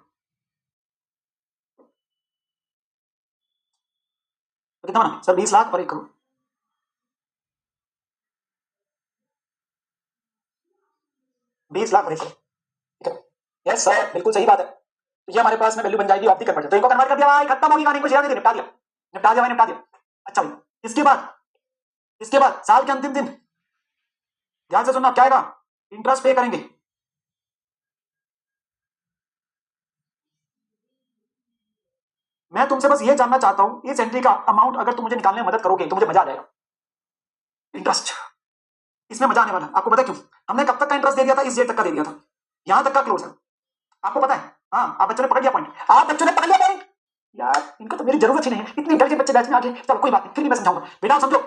तो कितना बना सर? 20 लाख और 1 करोड़। बीस लाख और 1 करोड़, ठीक है। यस सर, बिल्कुल सही बात है। तो ये हमारे पास में वैल्यू बन जाएगी ऑफ दी कन्वर्जन। तो इनको कन्वर्ट कर दिया भाई, खत्म होगी कहानी, इनको शेयर दे दिया, निपटा दिया, निपटा दिया भाई, निपटा दिया। अच्छा भाई, इसके बाद साल के अंतिम दिन, ध्यान से सुनना, क्या आएगा? इंटरेस्ट पे करेंगे। मैं तुमसे बस ये जानना चाहता हूं, इस एंट्री का अमाउंट अगर तुम मुझे निकालने में मदद करोगे तो मुझे मजा आ जाएगा। इंटरेस्ट, इसमें मजा आने वाला है। आपको पता है क्यों? हमने कब तक का इंटरेस्ट दे दिया था? इस डेट तक का दे दिया था, यहां तक का क्लोज है, आपको पता है। हाँ, आप बच्चों ने पकड़ लिया पॉइंट, आप बच्चों ने पकड़ लिया पॉइंट। यार इनको तो मेरी जरूरत ही नहीं है, इतने इंटेलिजेंट बच्चे बैच में आगे। चलो कोई बात नहीं, फिर भी मैं समझाऊंगा। बेटा समझो,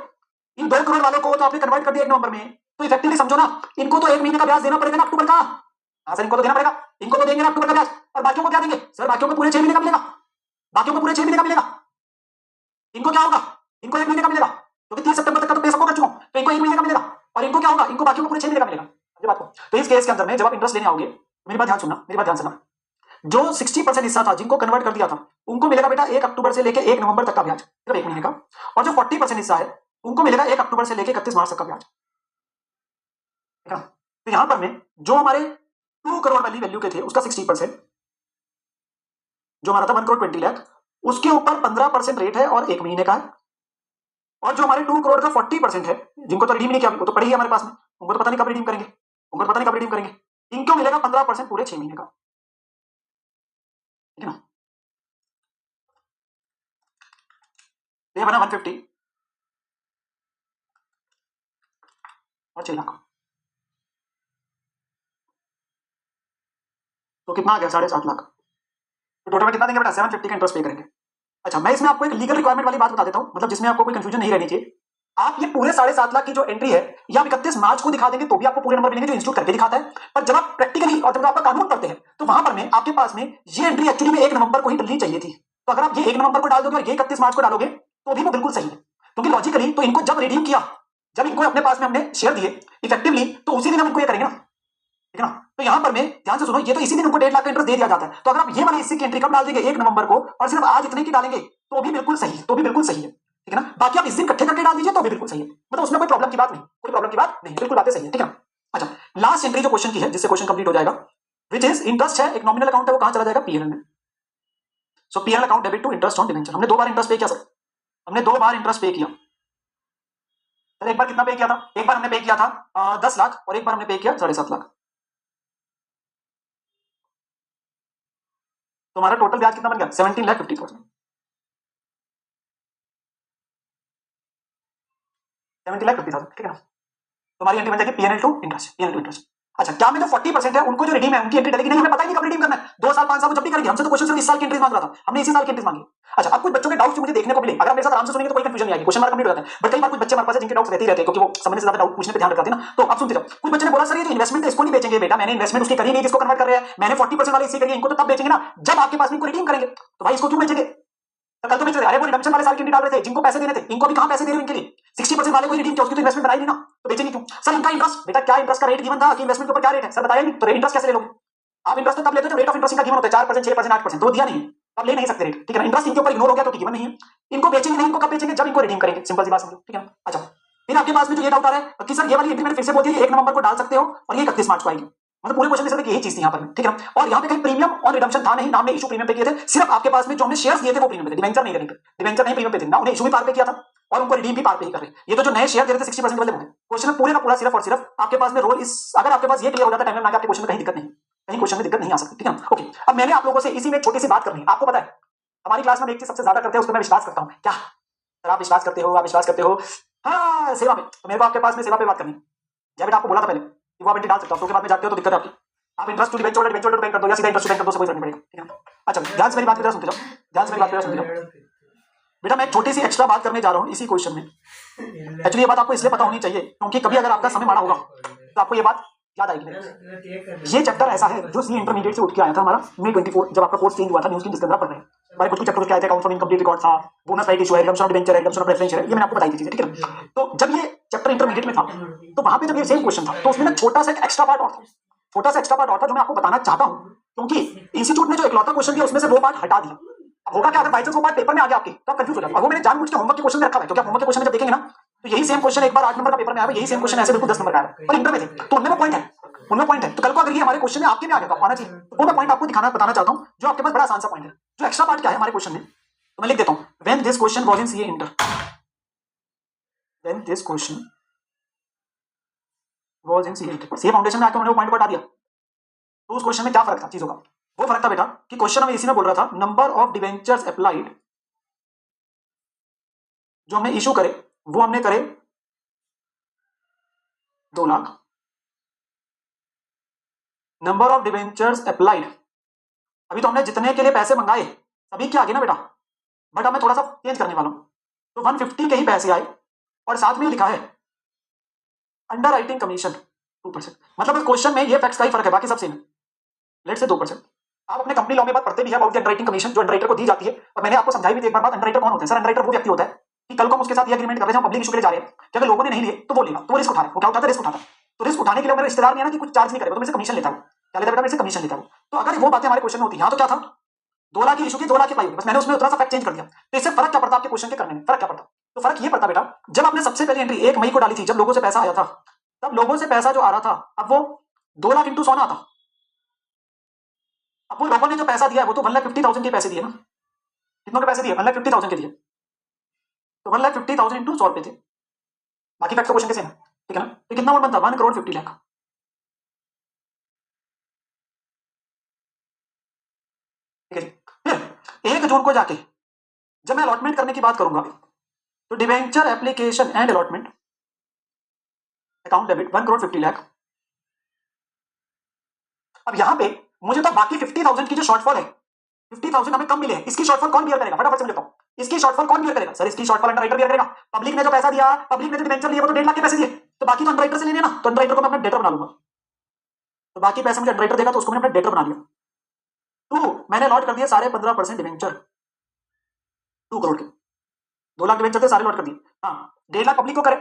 इन 2 करोड़ वालों को तो आपने कन्वर्ट कर दिया 1 नवंबर में, तो इफेक्टिवली समझो ना, इनको तो 1 महीने का ब्याज देना पड़ेगा ना, अक्टूबर का। हाँ सर, इनको तो देना पड़ेगा, इनको तो देंगे ना अक्टूबर का ब्याज। और बाकियों को क्या देंगे सर? बाकियों को पूरे 6 महीने का मिलेगा, बाकियों को पूरे 6 महीने का मिलेगा। इनको क्या होगा? इनको 1 महीने का मिलेगा, क्योंकि 30 सितंबर तक का तो पे सबको कर चुका हूं, तो इनको 1 महीने का मिलेगा। और इनको क्या होगा? इनको बाकियों को पूरे 6 महीने का मिलेगा। समझे बात को? तो इस केस के अंदर में जब आप इंटरेस्ट लेने आओगे, मेरी बात ध्यान सुनना, मेरी बात ध्यान सुनना, जो 60% हिस्सा था जिनको कन्वर्ट कर दिया था, उनको मिलेगा बेटा 1 अक्टूबर से लेकर 1 नवंबर तक का ब्याज, सिर्फ 1 महीने का। और जो 40% हिस्सा है उनको मिलेगा 1 अक्टूबर से लेकर 31 मार्च तक का ब्याज, ठीक है। तो यहां पर में जो हमारे 2 करोड़ वाली वैल्यू के थे उसका 60%, जो हमारा था 1 करोड़ 20 लाख, उसके ऊपर 15% रेट है और 1 महीने का है। और जो हमारे 2 करोड़ का 40% है, जिनको तो रिडीम नहीं किया, वो तो पड़ी है हमारे पास में, उनको तो पता नहीं कब रिडीम करेंगे, उनको तो पता नहीं कब रिडीम करेंगे, इनको मिलेगा 15% पूरे 6 महीने का, ठीक है ना। ये बना 150 और 6 लाख, तो कितना आ गया? 7.5 लाख। तो टोटल में कितना देंगे बेटा? 750 का इंटरेस्ट पे करेंगे। अच्छा, मैं इसमें आपको एक लीगल रिक्वायरमेंट वाली बात बता देता हूं, मतलब जिसमें आपको कोई कंफ्यूजन नहीं रहनी चाहिए। आप ये पूरे 7.5 लाख की जो एंट्री है, ये आप 31 मार्च को दिखा देंगे तो भी आपको पूरे नंबर मिलेंगे जो इंस्टीट्यूट करके दिखाता है। पर जब आप प्रैक्टिकली और जब आपका कानून पढ़ते हैं, तो वहां पर में आपके पास में ये एंट्री एक्चुअली में 1 नवंबर को ही डलनी चाहिए थी। तो अगर आप ये 1 नवंबर को डाल दोगे और ये 31 मार्च को डालोगे तो भी वो बिल्कुल सही है, क्योंकि लॉजिकली तो इनको जब रिडीम किया, जब इनको अपने पास में हमने शेयर दिए इफेक्टिवली, तो उसी दिन हम इनको ये करेंगे ना, ठीक है ना। तो यहां पर में ध्यान से सुनो, ये तो इसी दिन उनको 1.5 लाख का इंटरेस्ट दे दिया जाता है। तो अगर आप ये वाली हिस्से की एंट्री कब डाल देंगे? 1 नवंबर को, और सिर्फ आज इतने की डालेंगे तो भी बिल्कुल सही है, तो भी बिल्कुल सही है, ठीक है ना। बाकी आप इस दिन इकट्ठे करके डाल दीजिए तो भी बिल्कुल सही है, मतलब उसमें कोई प्रॉब्लम की बात नहीं, कोई प्रॉब्लम की बात नहीं, बिल्कुल बातें सही है, ठीक है। अच्छा, लास्ट एंट्री जो क्वेश्चन की है, जिससे क्वेश्चन कंप्लीट हो जाएगा, विच इज इंटरेस्ट है, एक नॉमिनल अकाउंट है, वो कहां चला जाएगा? पीएनएल में। सो PNL account debit to interest on debenture. हमने 2 बार इंटरेस्ट पे किया सर, हमने 2 बार इंटरेस्ट पे किया सर। एक बार कितना पे किया था? एक बार हमने पे किया था 10 लाख और एक बार हमने पे किया 7.5 लाख। तो हमारा टोटल ब्याज कितना बन गया? 17,50,000। 17,50,000 ठीक है ना। तो हमारी एंट्री बन जाएगी PNL to interest, PNL to interest. अच्छा, क्या में जो 40% है उनको जो रिडीम है उनकी एंट्री डलेगी नहीं? हमें पता ही नहीं कब रिडीम करना है, 2 साल 5 साल को जब भी करेंगे। हमसे तो क्वेश्चन सिर्फ इस साल की एंट्री मांग रहा था, हमने इसी साल की एंट्री मांगी। अच्छा, अब कुछ बच्चों के डाउट्स मुझे देखने को मिले, अगर आप मेरे साथ आराम से सुनेंगे तो कोई कंफ्यूजन नहीं आएगी, क्वेश्चन मार्क कंप्लीट हो जाता है। बट कई बार कुछ बच्चे हमारे पास है जिनके डाउट्स रहते ही रहते हैं, क्योंकि वो समय से ज्यादा डाउट पूछने पे ध्यान रखते हैं ना। तो अब सुनते जाओ। कुछ बच्चे ने बोला सर ये जो इन्वेस्टमेंट है इसको नहीं बेचेंगे बेटा, मैंने इन्वेस्टमेंट उसकी करी नहीं, किसको कन्वर्ट कर रहे हैं, मैंने 40% वाले इसी करी है, इनको तो तब बेचेंगे ना जब आपके पास में इनको रिडीम करेंगे। तो भाई इसको क्यों बेचेंगे? तो कल तो बेच रहे, अरे वो रिडम्पशन वाले साल की एंट्री डाल रहे थे, जिनको पैसे देने थे, इनको भी कहां पैसे दे रहे हो? इनके लिए 60% वाले को रिडीम किया, उसकी तो इन्वेस्टमेंट बनाई नहीं ना, तो बेचेंगे क्यों? सर इनका इंटरेस्ट बेटा, क्या इंटरेस्ट का रेट गिवन था कि इन्वेस्टमेंट के ऊपर क्या रेट है सर बताया नहीं, तो इंटरेस्ट कैसे ले लोगे आप? इंटरेस्ट तो तब लेते हो जब रेट ऑफ इंटरेस्ट का गिवन होता है 4%, 6%, 8%, तो दिया नहीं, अब ले नहीं सकते रेट, ठीक है ना। इंटरेस्ट इनके ऊपर इग्नोर हो गया क्योंकि गिवन नहीं है। इनको बेचेंगे नहीं, इनको कब बेचेंगे? जब इनको रिडीम करेंगे, सिंपल सी बात समझो, ठीक है ना। अच्छा, फिर आपके पास में जो ये डाउट आ रहा है कि सर ये वाली एंट्री मैंने फिर से बोल दी 1 नवंबर को डाल सकते हो और ये 31 मार्च को आएगी, मतलब पूरे क्वेश्चन में सिर्फ यही चीज थी यहाँ पर, ठीक है ना। और यहाँ पे कहीं प्रीमियम और रिडम्पशन था नहीं, ना हमने इशू प्रीमियम पे किए थे, सिर्फ आपके पास में जो हमने शेयर्स दिए थे वो प्रीमियम पे थे, डिवेंचर नहीं थे, डिवेंचर नहीं प्रीमियम पे थे ना, उन्हें इशू भी पार पे किया था और उनको रिडीम भी पार पे ही कर रहे। ये तो जो नए शेयर दे रहे थे 60% वाले, क्वेश्चन में पूरे का पूरा सिर्फ और सिर्फ आपके पास में रोल इस, अगर आपके पास ये क्लियर हो जाता टाइम में आपके क्वेश्चन में कहीं दिक्कत नहीं, कहीं क्वेश्चन में दिक्कत नहीं आ सकती, ठीक है ना। ओके, अब मैंने आप लोगों से इसी में एक छोटी सी बात करनी है। आपको पता है हमारी क्लास में एक चीज सबसे ज्यादा करते हैं, उस पर मैं विश्वास करता हूँ। क्या सर आप विश्वास करते हो? आप विश्वास करते हो हाँ सेवा पे, तो मेरे को आपके पास में सेवा पे बात करनी है। जब बेटा आपको बोला था पहले कि वो आप एंट्री डाल सकते हो, तो के बाद में जाते हो तो दिक्कत है आपकी, आप interest to debenture to bank कर दो या सीधा इंटरेस्ट टू बैंक कर दो, कोई फर्क नहीं पड़ेगा, ठीक है। अच्छा, ध्यान से मेरी बात सुनते जाओ, ध्यान से मेरी बात सुनते जाओ बेटा। मैं एक छोटी सी एक्स्ट्रा बात करने जा रहा हूँ इसी क्वेश्चन में। एक्चुअली ये बात आपको इसलिए पता होनी चाहिए क्योंकि कभी अगर आपका समय माड़ा होगा तो आपको ये बात याद आएगी। ये चैप्टर ऐसा है जो सी इंटरमीडिएट से उठ के आया था हमारा May 24, जब आपका कोर्स चेंज हुआ था, न्यूज़ की डिस्कवर पढ़ रहे हैं हमारे कुछ चैप्टर क्या आए थे, अकाउंट फ्रॉम इनकम्प्लीट रिकॉर्ड था, बोनस राइट इशू है, रिडम्पशन ऑफ डिबेंचर है, रिडम्पशन ऑफ प्रेफरेंस है, ये मैंने आपको बताई थी चीजें, ठीक है। तो जब ये चैप्टर इंटरमीडिएट में था तो वहां पे जब ये सेम क्वेश्चन था तो उसमें ना छोटा सा एक्स्ट्रा पार्ट और था, छोटा सा एक्स्ट्रा पार्ट और था जो मैं आपको बताना चाहता हूँ, क्योंकि इंस्टीट्यूट ने जो इकलौता क्वेश्चन दिया उसमें से वो पार्ट हटा दिया। होगा क्या, अगर बाई चांस वो पार्ट पेपर में आ गया आपके तो आप कंफ्यूज हो जाओगे। वो मैंने जानबूझ के होमवर्क के क्वेश्चन में रखा है, क्योंकि आप होमवर्क के क्वेश्चन में जब देखेंगे ना तो यही सेम क्वेश्चन एक बार 8 नंबर का पेपर में आया, यही सेम क्वेश्चन ऐसे बिल्कुल 10 नंबर का आया, पर इंटर में थे, तो उनमें पॉइंट है, उनमें पॉइंट है। तो कल को अगर ये हमारे क्वेश्चन में आपके में आ गया तो आना चाहिए, तो वो मैं पॉइंट आपको दिखाना बताना चाहता हूँ जो आपके पास बड़ा आसान सा पॉइंट है। जो एक्स्ट्रा पार्ट क्या है हमारे क्वेश्चन में, तो मैं लिख देता हूँ, when this question was in CA inter, when this question was in CA inter, CA foundation में आके उन्होंने वो पॉइंट बता दिया। तो उस क्वेश्चन में क्या फर्क था चीजों का? वो फर्क था बेटा कि क्वेश्चन हमें इसी में बोल रहा था नंबर ऑफ डिवेंचर्स अप्लाइड जो हमने इशू करे वो हमने करे 2 lakh, number of debentures applied, अभी तो हमने जितने के लिए पैसे मंगाए सभी के आगे ना बेटा, बट अब मैं थोड़ा सा चेंज करने वाला हूं, तो 150 के ही पैसे आए और साथ में लिखा है अंडर राइटिंग कमीशन 2%, मतलब इस क्वेश्चन में ये फैक्ट्स का ही फर्क है, बाकी सब सेम है, लेट से 2%। आप अपने कंपनी लॉ में बात पढ़ते भी है अबाउट अंडर राइटिंग कमीशन जो अंडरराइटर को दी जाती है, और मैंने आपको समझाई भी थी एक बार बात, अंडरराइटर कौन होता है? सर अंडरराइटर वो व्यक्ति होता है कि कल को हम उसके साथ ये एग्रीमेंट कर रहे हैं, हम पब्लिक इशू के लिए जा रहे हैं कि अगर लोगों ने नहीं लिए तो वो लेगा, तो वो रिस्क उठा रहा है, वो क्या उठाता है? रिस्क उठाता है। तो रिस्क उठाने के लिए मेरा रिश्तेदार नहीं है ना कि कुछ चार्ज नहीं करेगा, तो मेरे से कमीशन लेता है, क्या लेता है बेटा? मेरे से कमीशन लेता है। तो अगर वो बातें हमारे क्वेश्चन में होती है तो क्या था, 2 लाख की इशू की 2 लाख की अप्लाई होती, बस मैंने उसमें उतना सा फैक्ट चेंज कर दिया। तो इससे फर्क क्या पड़ता आपके क्वेश्चन के करने में? फर्क क्या पड़ता? तो फर्क ये पड़ता बेटा, जब आपने सबसे पहले एंट्री 1 मई को डाली थी, जब लोगों से पैसा आया था, तब लोगों से पैसा जो आ रहा था अब वो 2 लाख इंटू 100 ना आता, अब वो लोगों ने जो पैसा दिया है वो तो 1,50,000 के पैसे दिए ना, कितनों के पैसे दिए? 1,50,000 के दिए, तो 1,50,000 इंटू 100 रुपए थे, बाकी फैक्ट तो क्वेश्चन के सेम है, ठीक है ना। तो कितना बनता? 1,50,00,000, ठीक है जी। फिर 1 जून को जाके जब मैं अलॉटमेंट करने की बात करूंगा तो debenture application and allotment account debit 1,50,00,000। अब यहां पे मुझे तो बाकी 50,000 की जो शॉर्टफॉल है, 50,000 हमें कम मिले हैं, इसकी शॉर्टफॉल कौन बियर करेगा? फटाफट से मुझे बताओ, इसकी शॉर्टफॉल कौन बियर करेगा? सर इसकी शॉर्टफॉल अंडरराइटर बियर करेगा। पब्लिक ने जो पैसा दिया, पब्लिक ने जो डिवेंचर लिए वो तो 1.5 लाख के पैसे दिए, तो बाकी तो अंडरराइटर से लेने ना, तो अंडरराइटर को मैं अपना डेटर बना लूंगा, तो बाकी पैसे मुझे अंडरराइटर देगा तो उसको मैंने अपना डेटर बना लिया। तो मैंने अलॉट कर दिया सारे 15% डिवेंचर 2 करोड़ के, 2 लाख डिवेंचर थे सारे अलॉट कर दिए। हाँ, 1.5 लाख पब्लिक को करे,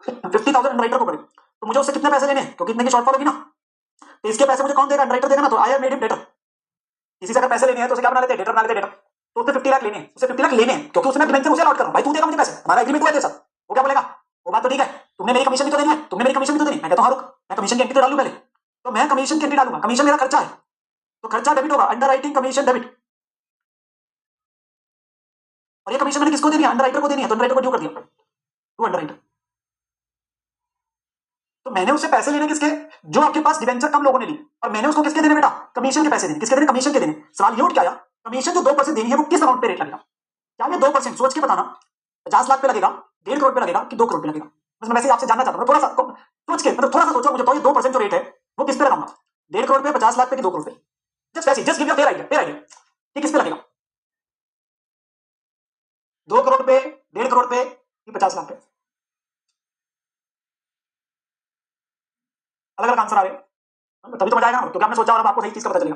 50,000 अंडरराइटर को करे, तो मुझे उससे कितने पैसे लेने हैं? क्योंकि इतने की शॉर्टफॉल होगी ना, तो इसके पैसे मुझे कौन देगा? अंडरराइटर देगा ना। तो I have made him debtor, किसी से अगर पैसे लेने हैं तो उसे क्या बना लेते हैं? डेटर बना लेते हैं, डेटर। तो उससे 50 लाख लेने हैं, उसे 50 लाख लेने हैं क्योंकि उसने डिवेंचर मुझे अलॉट कर रहा हूं, भाई तू देगा मुझे पैसे, हमारा एग्रीमेंट हुआ है तेरे साथ। वो क्या बोलेगा? वो बात तो ठीक है, तुमने मेरी कमीशन भी तो देनी है, तुमने मेरी कमीशन भी तो देनी। मैं कहता हूं हाँ रुक, मैं कमीशन की एंट्री तो डालूं पहले, तो मैं कमीशन की एंट्री डालूंगा, कमीशन मेरा खर्चा है, तो खर्चा डेबिट होगा, अंडर राइटिंग कमीशन डेबिट, और ये कमीशन मैंने किसको देनी है, अंडर राइटर को देनी है, तो अंडर राइटर को ड्यू कर दिया टू अंडर राइटर। तो मैंने उससे पैसे लेने किसके, जो आपके पास डिवेंचर कम लोगों ने ली, और मैंने उसको किसके देने बेटा, कमीशन के पैसे देने, किसके देने, कमीशन के देने। सवाल ये उठ के आया, कमीशन जो 2% देनी है वो किस अमाउंट पे रेट लगेगा, क्या ये 2%, सोच के बताना, 50 लाख पे लगेगा, 1.5 करोड़ पे लगेगा कि 2 करोड़ पे लगेगा। बस मैं वैसे आपसे जानना चाहता हूँ, थोड़ा सा सोच के, मतलब थोड़ा सा सोचो, मुझे तो ये 2% जो रेट है वो किस पे लगाऊंगा, 1.5 करोड़ पे, 50 लाख पे कि 2 करोड़ पे, जस्ट वैसे, just give your fair idea, fair idea कि किस पे लगेगा, 2 करोड़ पे, 1.5 करोड़ पे कि 50 लाख पे। अलग अलग आंसर आ रहे हैं, तभी तो मजा आएगा ना, क्योंकि आपने सोचा और अब आपको सही चीज का पता चलेगा।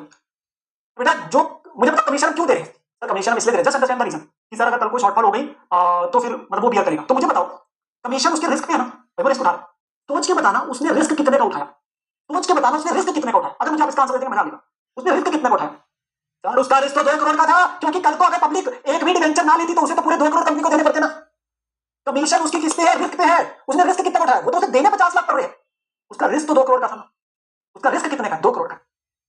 बेटा जो मुझे पता कमीशन क्यों दे रहे हैं सर, कमीशन हम इसलिए दे रहे हैं, जस्ट अंडरस्टैंड द रीजन कि सर अगर कल को शॉर्टफॉल हो गई तो फिर मतलब वो बियर करेगा। तो मुझे बताओ कमीशन उसके रिस्क पे है ना, भाई वो रिस्क उठा रहा है, सोच के बताना उसने रिस्क कितने का उठाया, सोच के बताना उसने रिस्क कितने का उठाया। अगर मुझे आप इसका आंसर देंगे मजा आएगा, उसने रिस्क कितने का उठाया। सर उसका रिस्क तो 2 करोड़ का था, क्योंकि कल को अगर पब्लिक एक भी डिवेंचर ना लेती तो उसे तो पूरे 2 करोड़ कंपनी को देने पड़ते ना। कमीशन उसकी किस पे है, रिस्क पे है, उसने रिस्क कितना उठाया, वो तो उसे देने 50 लाख पड़ रहे हैं, उसका रिस्क तो 2 करोड़ का था, उसका रिस्क कितने का, 2 करोड़ का।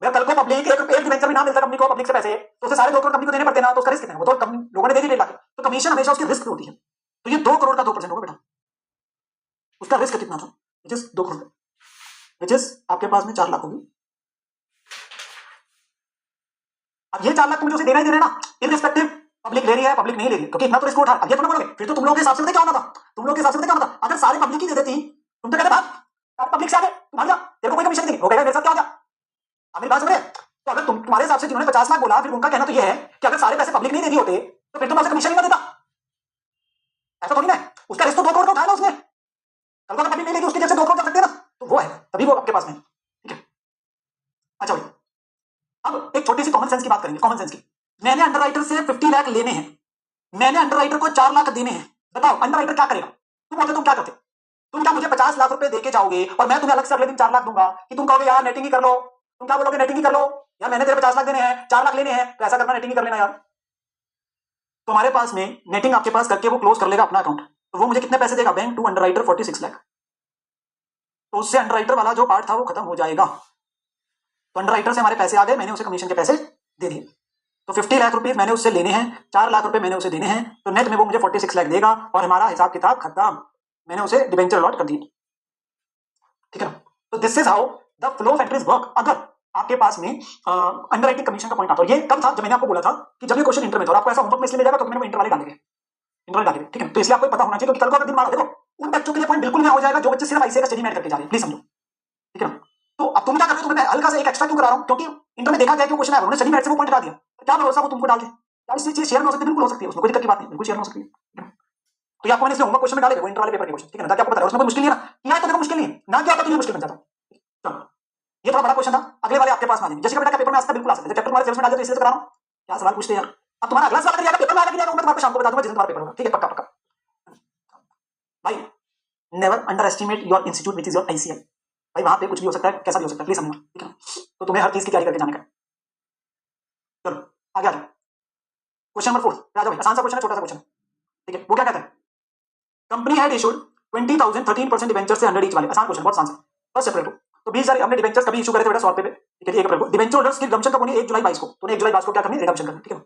भैया कल को पब्लिक एक डिवेंचर भी ना मिलता कंपनी को, पब्लिक से पैसे तो उसे सारे 2 करोड़ कंपनी को देने पड़ते ना, तो उसका रिस्क कितना है, वो तो लोगों ने दे दी 1.5 लाख। तो कमीशन हमेशा उसकी रिस्क होती है, तो ये 2 करोड़ का 2% होगा बेटा, उसका रिस्क कितना था, which is 2 crore, which is आपके पास में 4 लाख होगी। अब ये 4 लाख मुझे उसे देना ही देना है ना, इररिस्पेक्टिव पब्लिक ले रही है पब्लिक नहीं ले रही है, क्योंकि इतना तो रिस्क उठा। अब ये थोड़ा बोलोगे फिर तो तुम लोगों के हिसाब से क्या होना था, तुम लोगों के हिसाब से क्या होना था, अगर सारे पब्लिक ही दे देती, तुम तो कहते भाग पब्लिक से आगे भाग जा, तेरे को कोई कमीशन नहीं, वो कहेगा मेरे साथ क्या हो गया। आप मेरी बात समझ रहे, तो अगर तुम्हारे हिसाब से जिन्होंने 50 लाख बोला, फिर उनका कहना तो ये है कि अगर सारे पैसे पब्लिक नहीं दे दिए होते तो फिर तो मैं उसे कमीशन ही ना देता, ऐसा थोड़ी ना है। उसका रिस्क तो 2 करोड़ का उठाया ना उसने, कल को पब्लिक नहीं लेगी उसकी जगह से 2 करोड़ कर सकते हैं ना, तो वो है तभी वो आपके पास में, ठीक है। अच्छा भाई अब एक छोटी सी कॉमन सेंस की बात करेंगे, कॉमन सेंस की। मैंने अंडरराइटर से 50 लाख लेने हैं, मैंने अंडरराइटर को 4 लाख देने हैं, बताओ अंडरराइटर क्या करेगा, तुम बोलते तुम क्या करते, तुम क्या मुझे 50 लाख रुपए देके जाओगे और मैं तुम्हें अलग से अगले दिन 4 लाख दूंगा कि तुम कहोगे यार नेटिंग ही कर लो, तुम क्या बोलोगे नेटिंग ही कर लो, यार मैंने तेरे 50 लाख देने हैं 4 लाख लेने हैं, तो ऐसा करना नेटिंग ही कर लेना यार। तुम्हारे पास में नेटिंग आपके पास करके वो क्लोज कर लेगा अपना अकाउंट, तो वो मुझे कितने पैसे देगा, बैंक टू अंडरराइटर 46 लाख, तो उससे अंडरराइटर वाला जो पार्ट था वो खत्म हो जाएगा। तो अंडरराइटर से हमारे पैसे आ गए, मैंने उसे कमीशन के पैसे दे दिए, तो 50 लाख रुपए मैंने उससे लेने हैं, 4 लाख रुपए मैंने उसे देने हैं, तो नेट में वो मुझे 46 लाख देगा और हमारा हिसाब किताब खत्म, मैंने उसे डिबेंचर अलॉट कर दिए, ठीक है ना। तो this is how the flow of entries work. अगर आपके पास में अंडरराइटिंग कमीशन का पॉइंट आता है, और ये कब था, जब मैंने आपको बोला था कि जब ये क्वेश्चन इंटर में था, और आपको ऐसा होमवर्क में इसलिए मिलेगा क्योंकि मैंने इंटर वाले डाले गए, इंटर डाले, ठीक है। तो इसलिए आपको पता होना चाहिए, क्योंकि कल को अगर दिन मारो, देखो उन बच्चों के लिए पॉइंट बिल्कुल नहीं हो जाएगा जो बच्चे सिर्फ आईसीए का स्टडी में करके जा रहे हैं, प्लीज समझो, ठीक है ना। तो अब तुम क्या कर रहे हो, तुम्हें हल्का सा एक एक्स्ट्रा क्यों करा रहा हूं, क्योंकि इंटर में देखा गया कि क्वेश्चन है, उन्होंने स्टडी में से वो पॉइंट हटा दिया, तो क्या भरोसा वो तुमको डाल दे यार, इससे चीज शेयर में हो सकती है, बिल्कुल हो सकती है, उसमें कोई दिक्कत की बात नहीं, बिल्कुल शेयर में हो सकती है। तो ये आपको मैंने इसलिए होमवर्क क्वेश्चन में डाले वो इंटर वाले पेपर के क्वेश्चन, ठीक है ना, ताकि आपको पता है उसमें कोई मुश्किल नहीं है ना, किया है तो देखो मुश्किल नहीं है ना, किया तो ये मुश्किल बन जाता। चलो ये थोड़ा बड़ा क्वेश्चन था, अगले वाले आपके पास में आ जाएंगे, जैसे बेटा का पेपर में आज तक बिल्कुल आ सकते हैं, चैप्टर तुम्हारे सिलेबस में डाल दिया तो इसलिए तो करा रहा हूं, क्या सवाल पूछते हैं यार। अब तुम्हारा अगला सवाल करिएगा पेपर में आएगा कि नहीं आएगा, मैं तुम्हारे शाम को बता दूंगा जिस दिन तुम्हारा पेपर होगा, ठीक है, पक्का पक्का भाई। Never under estimate your institute which is your ICL, भाई वहां पे कुछ भी हो सकता है, कैसा भी हो सकता है, प्लीज समझना, ठीक है। तो तुम्हें हर चीज की तैयारी करके जाने का। चलो आगे आ जाओ, क्वेश्चन नंबर 4 आ जाओ भाई, आसान सा क्वेश्चन है, छोटा सा क्वेश्चन, ठीक है। वो क्या कहता है, कंपनी हैड इशूड 20,000 13% डिबेंचर से 100 ईच वाले, आसान क्वेश्चन, बहुत आसान है। फर्स्ट अप्रैल को तो 20,000 हमने डिबेंचर्स कभी इशू करे थे बेटा 100 रुपए पे, ठीक है, 1 अप्रैल को डिबेंचर होल्डर्स की रिडम्पशन कब होनी है, 1 जुलाई 22 को, तो 1 जुलाई 22 को क्या करनी है, रिडम्पशन करनी, ठीक है।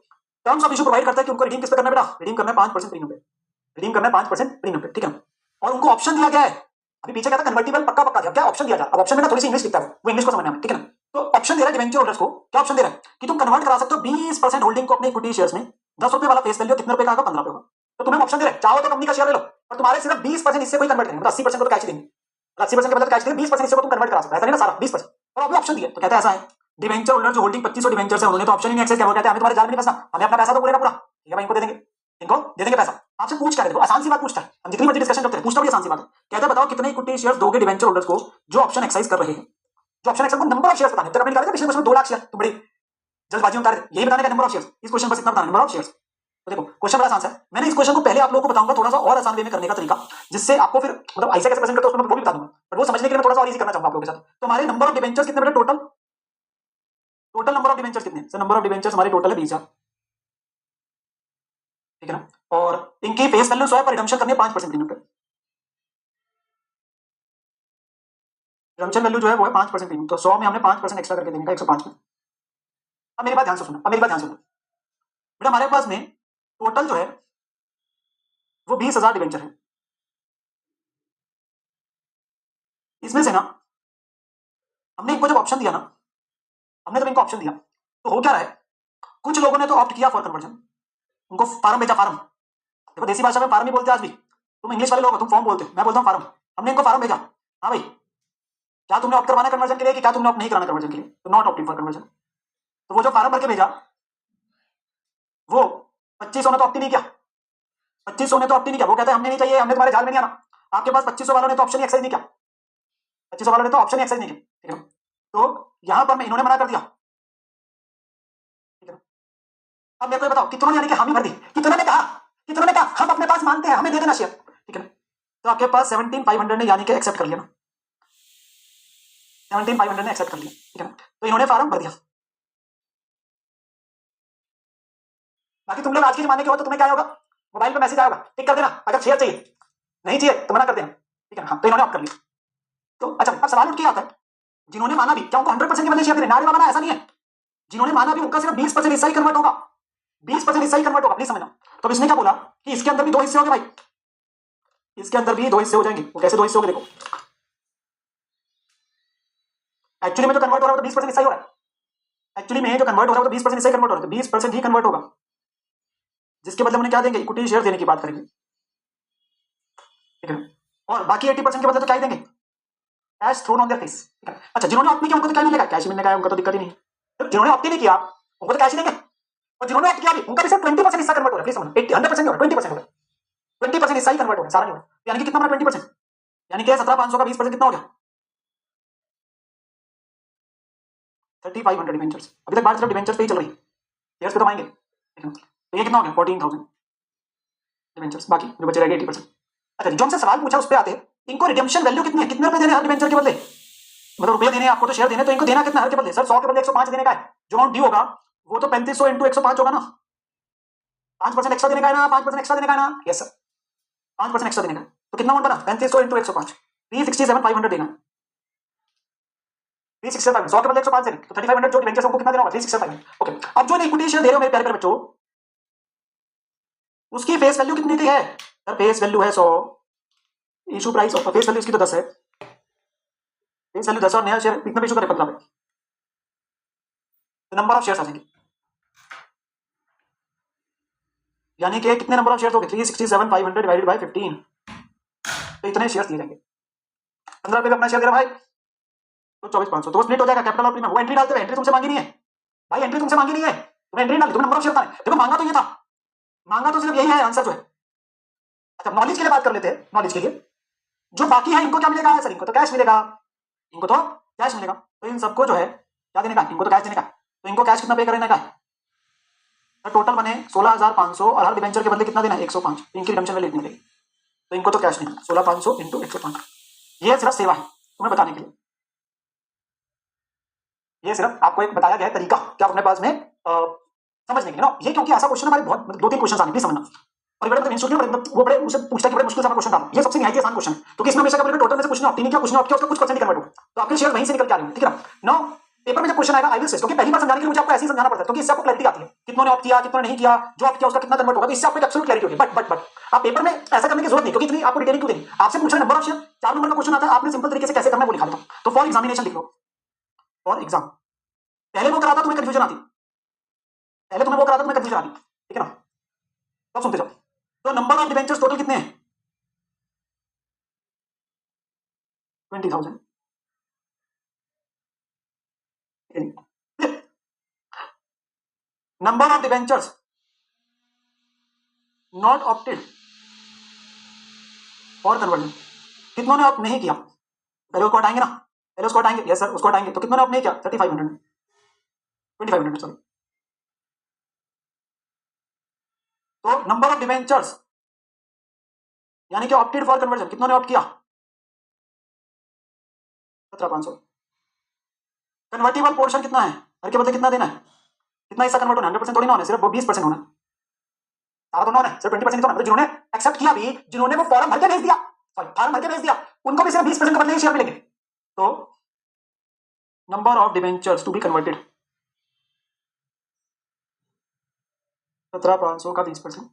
टर्म्स ऑफ इशू प्रोवाइड करता है कि उनको रिडीम किस पे करना है बेटा, रिडीम करना है 5% प्रीमियम पे, रिडीम करना है 5% प्रीमियम पे, ठीक है। और उनको ऑप्शन दिया गया है, अभी पीछे क्या था कन्वर्टिबल पक्का पक्का दिया, क्या ऑप्शन दिया था, अब ऑप्शन में ना थोड़ी सी इंग्लिश लिखता है वो इंग्लिश को समझना है, ठीक है ना। तो ऑप्शन दे रहा है डिबेंचर होल्डर्स को, क्या ऑप्शन दे रहा है कि तुम कन्वर्ट करा सकते हो 20% होल्डिंग को अपने इक्विटी शेयर्स में, 10 रुपए वाला फेस वैल्यू कितने रुपए का आएगा, 15 रुपए का। तो तुम्हें ऑप्शन दे रहे हैं, चाहो तो कंपनी का शेयर ले लो, पर तुम्हारे सिर्फ 20% इससे कोई कन्वर्ट करेंगे, मतलब 80% को तो कैश ही देंगे, 80% के बदले कैश देंगे, 20% इससे को तुम कन्वर्ट करा सकते हो, ऐसा नहीं ना सारा 20%। और अभी ऑप्शन दिया तो कहता है ऐसा है, डिबेंचर होल्डर जो होल्डिंग 2500 डिबेंचर है उन्होंने तो ऑप्शन ही नहीं एक्सेस किया, वो कहते हैं हमें तुम्हारे जाल में नहीं फंसना, हमें अपना पैसा तो बोलेगा पूरा, ठीक है भाई, इनको दे देंगे, इनको दे देंगे पैसा। आपसे पूछ कर देखो, आसान सी बात पूछता है, हम जितनी मर्जी डिस्कशन करते हैं, पूछता भी आसान सी बात है, कहता है बताओ कितने इक्विटी शेयर्स दोगे डिबेंचर होल्डर्स को जो ऑप्शन एक्सरसाइज कर रहे हैं, जो ऑप्शन एक्सरसाइज को नंबर ऑफ शेयर्स बताने, तो कभी निकालेगा पिछले क्वेश्चन में 2 लाख शेयर, तो बड़ी जल्दबाजी में बता रहे, यही बताने का नंबर ऑफ शेयर्स, इस क्वेश्चन बस इतना बताना नंबर ऑफ शेयर्स। तो देखो क्वेश्चन बड़ा आसान है, मैंने इस क्वेश्चन को पहले आप लोगों को बताऊंगा थोड़ा सा और आसान वे में करने का तरीका, जिससे आपको फिर मतलब ऐसे कैसे प्रेजेंट करते हो उसमें वो भी बता दूंगा, बट वो समझने के लिए मैं थोड़ा सा और इजी करना चाहूंगा आप लोगों के साथ। तो हमारे नंबर ऑफ डिबेंचर्स कितने बेटा, total total number of debentures कितने, सर नंबर ऑफ डिबेंचर्स हमारे टोटल है 20,000, ठीक है ना। और इनकी फेस वैल्यू 100 पर रिडम्पशन करनी है 5% प्रीमियम पे, रिडम्पशन वैल्यू जो है वो है 5% प्रीमियम, तो 100 में हमने 5% एक्स्ट्रा करके देने का 105 में, अब मेरी बात ध्यान से सुनो, अब मेरी बात ध्यान से सुनो बेटा, हमारे पास में टोटल जो है वो 20,000 डिवेंचर है। इसमें से ना हमने इनको जब ऑप्शन दिया ना, हमने जब इनको ऑप्शन दिया तो हो क्या रहा है, कुछ लोगों ने तो ऑप्ट किया फॉर कन्वर्जन, उनको फार्म भेजा, फार्म। देखो देसी भाषा में फार्म ही बोलते हैं आज भी, तुम इंग्लिश वाले लोग हो तुम फॉर्म बोलते हो, मैं बोलता हूँ फार्म। हमने इनको फार्म भेजा, हाँ भाई क्या तुमने ऑप्ट करवाना कन्वर्जन के लिए कि क्या तुमने ऑप्ट नहीं कराना कन्वर्जन के लिए, तो नॉट ऑप्टिंग फॉर कन्वर्जन। तो वो जो फार्म भर के भेजा वो 2500 ने तो ऑप्ट नहीं किया, 2500 ने तो ऑप्ट नहीं किया, वो कहते हैं हमने नहीं चाहिए, हमने तुम्हारे जाल में नहीं आना। आपके पास 2500 वालों ने तो ऑप्शन ही एक्सरसाइज नहीं किया, 2500 वालों ने तो ऑप्शन ही एक्सरसाइज नहीं किया, ठीक है। तो यहां पर मैं इन्होंने मना कर दिया, ठीक है। अब मेरे को ये बताओ कितनों ने यानी कि हामी भर दी, कितनों ने कहा, कितनों ने कहा हम अपने पास मानते हैं, हमें दे देना शेयर, ठीक है। तो आपके पास 17,500 ने यानी कि एक्सेप्ट कर लिया ना, 17,500 ने एक्सेप्ट कर लिया, ठीक है। तो इन्होंने फार्म भर दिया। बाकी तुम लोग आज के जमाने के हो तो तुम्हें क्या होगा, मोबाइल पे मैसेज आएगा, टिक कर देना अगर शेयर चाहिए, नहीं चाहिए तो मना कर देना, ठीक है। हाँ तो इन्होंने ऑप्ट कर लिया। तो अच्छा अब सवाल उठ के आता है, जिन्होंने माना भी क्या उनको 100% के बदले शेयर देने, नारे वाला ऐसा नहीं है, जिन्होंने माना भी उनका सिर्फ 20% हिस्सा ही कन्वर्ट होगा, 20% हिस्सा ही कन्वर्ट होगा, प्लीज समझना। तो इसने क्या बोला कि इसके अंदर भी दो हिस्से होंगे भाई, इसके अंदर भी दो हिस्से हो जाएंगे। वो कैसे दो हिस्से होंगे, देखो एक्चुअली में जो कन्वर्ट हो रहा है वो तो 20% हिस्सा ही हो रहा है, एक्चुअली में जो कन्वर्ट हो रहा है वो तो 20% हिस्सा ही कन्वर्ट हो रहा है, 20% ही कन्वर्ट होगा, जिसके बदले उन्हें क्या देंगे, इक्विटी शेयर देने की बात करेंगे, ठीक है। और बाकी 80% के बदले तो क्या ही देंगे, cash thrown on their face, ठीक है। अच्छा जिन्होंने ऑप्ट नहीं किया उनको तो क्या मिलेगा, कैश मिलने का है, उनका तो दिक्कत ही नहीं है। तो जिन्होंने ऑप्ट नहीं किया उनको तो कैश ही देंगे, और जिन्होंने ऑप्ट किया भी उनका भी सिर्फ 20% हिस्सा कन्वर्ट हो रहा है, प्लीज समझना, 100% हो रहा है, 20% हो रहा है, 20% हिस्सा ही कन्वर्ट हो रहा है, सारा नहीं हो रहा है। यानी कि कितना बना 20%, यानी कि 17,500 का 20% कितना हो गया, 3,500 डिवेंचर्स। अभी तक बात सिर्फ डिवेंचर्स पे ही चल रही है, शेयर्स पे तो आएंगे, ठीक है। तो ये कितना हो गया 14,000 डिवेंचर्स, बाकी जो बचे रहेंगे 80%। अच्छा जो हमसे सवाल पूछा उस पर आते हैं, इनको रिडेम्पशन वैल्यू कितनी है, कितने रुपए देने हर डिवेंचर के बदले, मतलब रुपए देने आपको तो शेयर देने, तो इनको देना कितना हर के बदले, सर 100 के बदले 105 देने का है, जो अमाउंट ड्यू होगा वो तो 3500 इंटू 105 होगा ना, 5% एक्स्ट्रा देने का है ना, 5% एक्स्ट्रा देने का है ना, यस सर 5% एक्स्ट्रा देने का है। तो कितना अमाउंट बना 3500 इंटू 105, 367,500 देना है, 367,500, 100 के बदले 105 देने, तो 3500 जो डिवेंचर्स उनको कितना देना होगा 367,500। ओके अब जो इक्विटी शेयर दे रहे हो मेरे प्यारे प्यारे बच्चों, उसकी फेस वैल्यू कितनी की है, सर फेस वैल्यू है 100, issue price of face value इसकी तो 10 है, फेस वैल्यू 10 और नया शेयर कितना इशू करे 15 पे, तो नंबर ऑफ शेयर्स आ जाएंगे, यानी कि कितने नंबर ऑफ शेयर्स हो गए 367,500 डिवाइडेड बाय 15, तो इतने शेयर्स दिए जाएंगे। 15 रुपए का अपना शेयर दे रहा भाई तो 24,500, तो स्प्लिट हो जाएगा कैपिटल और प्रीमियम। वो एंट्री डालते हुए, एंट्री तुमसे मांगी नहीं है भाई, एंट्री तुमसे मांगी नहीं है, तुम्हें एंट्री डाली, तुम्हें नंबर ऑफ शेयर बताने, देखो मांगा तो ये था, मांगा तो सिर्फ यही है आंसर जो है। अच्छा नॉलेज के लिए बात कर लेते हैं, नॉलेज के लिए जो बाकी है इनको क्या मिलेगा, सर इनको तो कैश मिलेगा, इनको तो कैश मिलेगा, तो इन सबको जो है क्या देने का, इनको तो कैश देने का, तो इनको कैश कितना पे करने का है, तो टोटल बने 16,500 और हर डिवेंचर के बदले कितना देना है 105, इनकी रिडम्पशन वैल्यू इतनी मिलेगी, तो इनको तो कैश नहीं, 16,500 इंटू 105, ये सिर्फ सेवा है तुम्हें बताने के लिए, ये सिर्फ आपको एक बताया गया है तरीका क्या अपने पास में समझने के लिए ना, ये क्योंकि ऐसा क्वेश्चन हमारे बहुत मतलब 2-3 क्वेश्चन आने प्लीज समझना, और बड़े मतलब इंस्टीट्यूट में वो बड़े मुझसे पूछता है कि बड़े मुश्किल से क्वेश्चन डालो, ये सबसे निहायत आसान क्वेश्चन है, क्योंकि इसमें हमेशा कभी टोटल में से कुछ नहीं ऑप्ट नहीं किया, कुछ नहीं ऑप्ट किया, उसका कुछ परसेंट कन्वर्ट हो, तो आपके शेयर वहीं से निकल के आ रहे हैं, ठीक है ना। नाउ पेपर में जब क्वेश्चन आएगा आई विल से, क्योंकि पहली बार समझाने के लिए मुझे आपको ऐसे ही समझाना पड़ता है, क्योंकि इससे आपको क्लैरिटी आती है कितनों ने ऑप्ट किया कितनों ने नहीं किया, जो ऑप्ट किया उसका कितना कन्वर्ट होगा, तो इससे आपको एब्सोल्यूट क्लैरिटी होगी। बट आप पेपर में ऐसा करने की जरूरत नहीं, क्योंकि इतनी आपको डिटेलिंग क्यों देनी, आपसे पूछा नंबर ऑफ शेयर 4 नंबर का क्वेश्चन आता है, आपने सिंपल तरीके से कैसे करना है वो लिखा देता हूं, तो फॉर एग्जामिनेशन लिख लो, फॉर एग्जाम पहले वो कराता तुम्हें कंफ्यूजन आती, पहले तुम्हें वो कराता तुम्हें कंफ्यूजन आती, ठीक है ना। तो सुनते जाओ, तो नंबर ऑफ डिवेंचर्स टोटल कितने हैं 20,000, number of debentures not opted for conversion, कितनों ने ऑप्ट नहीं किया, पहले उसको हटाएंगे ना, पहले उसको हटाएंगे, यस सर उसको हटाएंगे, तो कितनों ने ऑप्ट नहीं किया 3,500 2,500 सॉरी, तो नंबर ऑफ डिवेंचर्स यानी कि ऑप्टेड फॉर कन्वर्जन कितनों ने ऑप्ट किया 17,500, कन्वर्टिबल पोर्शन कितना है, हर के बदले कितना देना है, कितना हिस्सा कन्वर्ट होना है, 100% थोड़ी ना होना है, सिर्फ वो 20% होना है, सारा तो होना है, सिर्फ 20% तो होना है, जिन्होंने एक्सेप्ट किया भी, जिन्होंने वो फॉर्म भर के भेज दिया, सॉरी फॉर्म भर के भेज दिया, उनको भी सिर्फ 20% के बदले ही शेयर मिलेंगे। तो number of debentures to be converted 17,500 का 20%,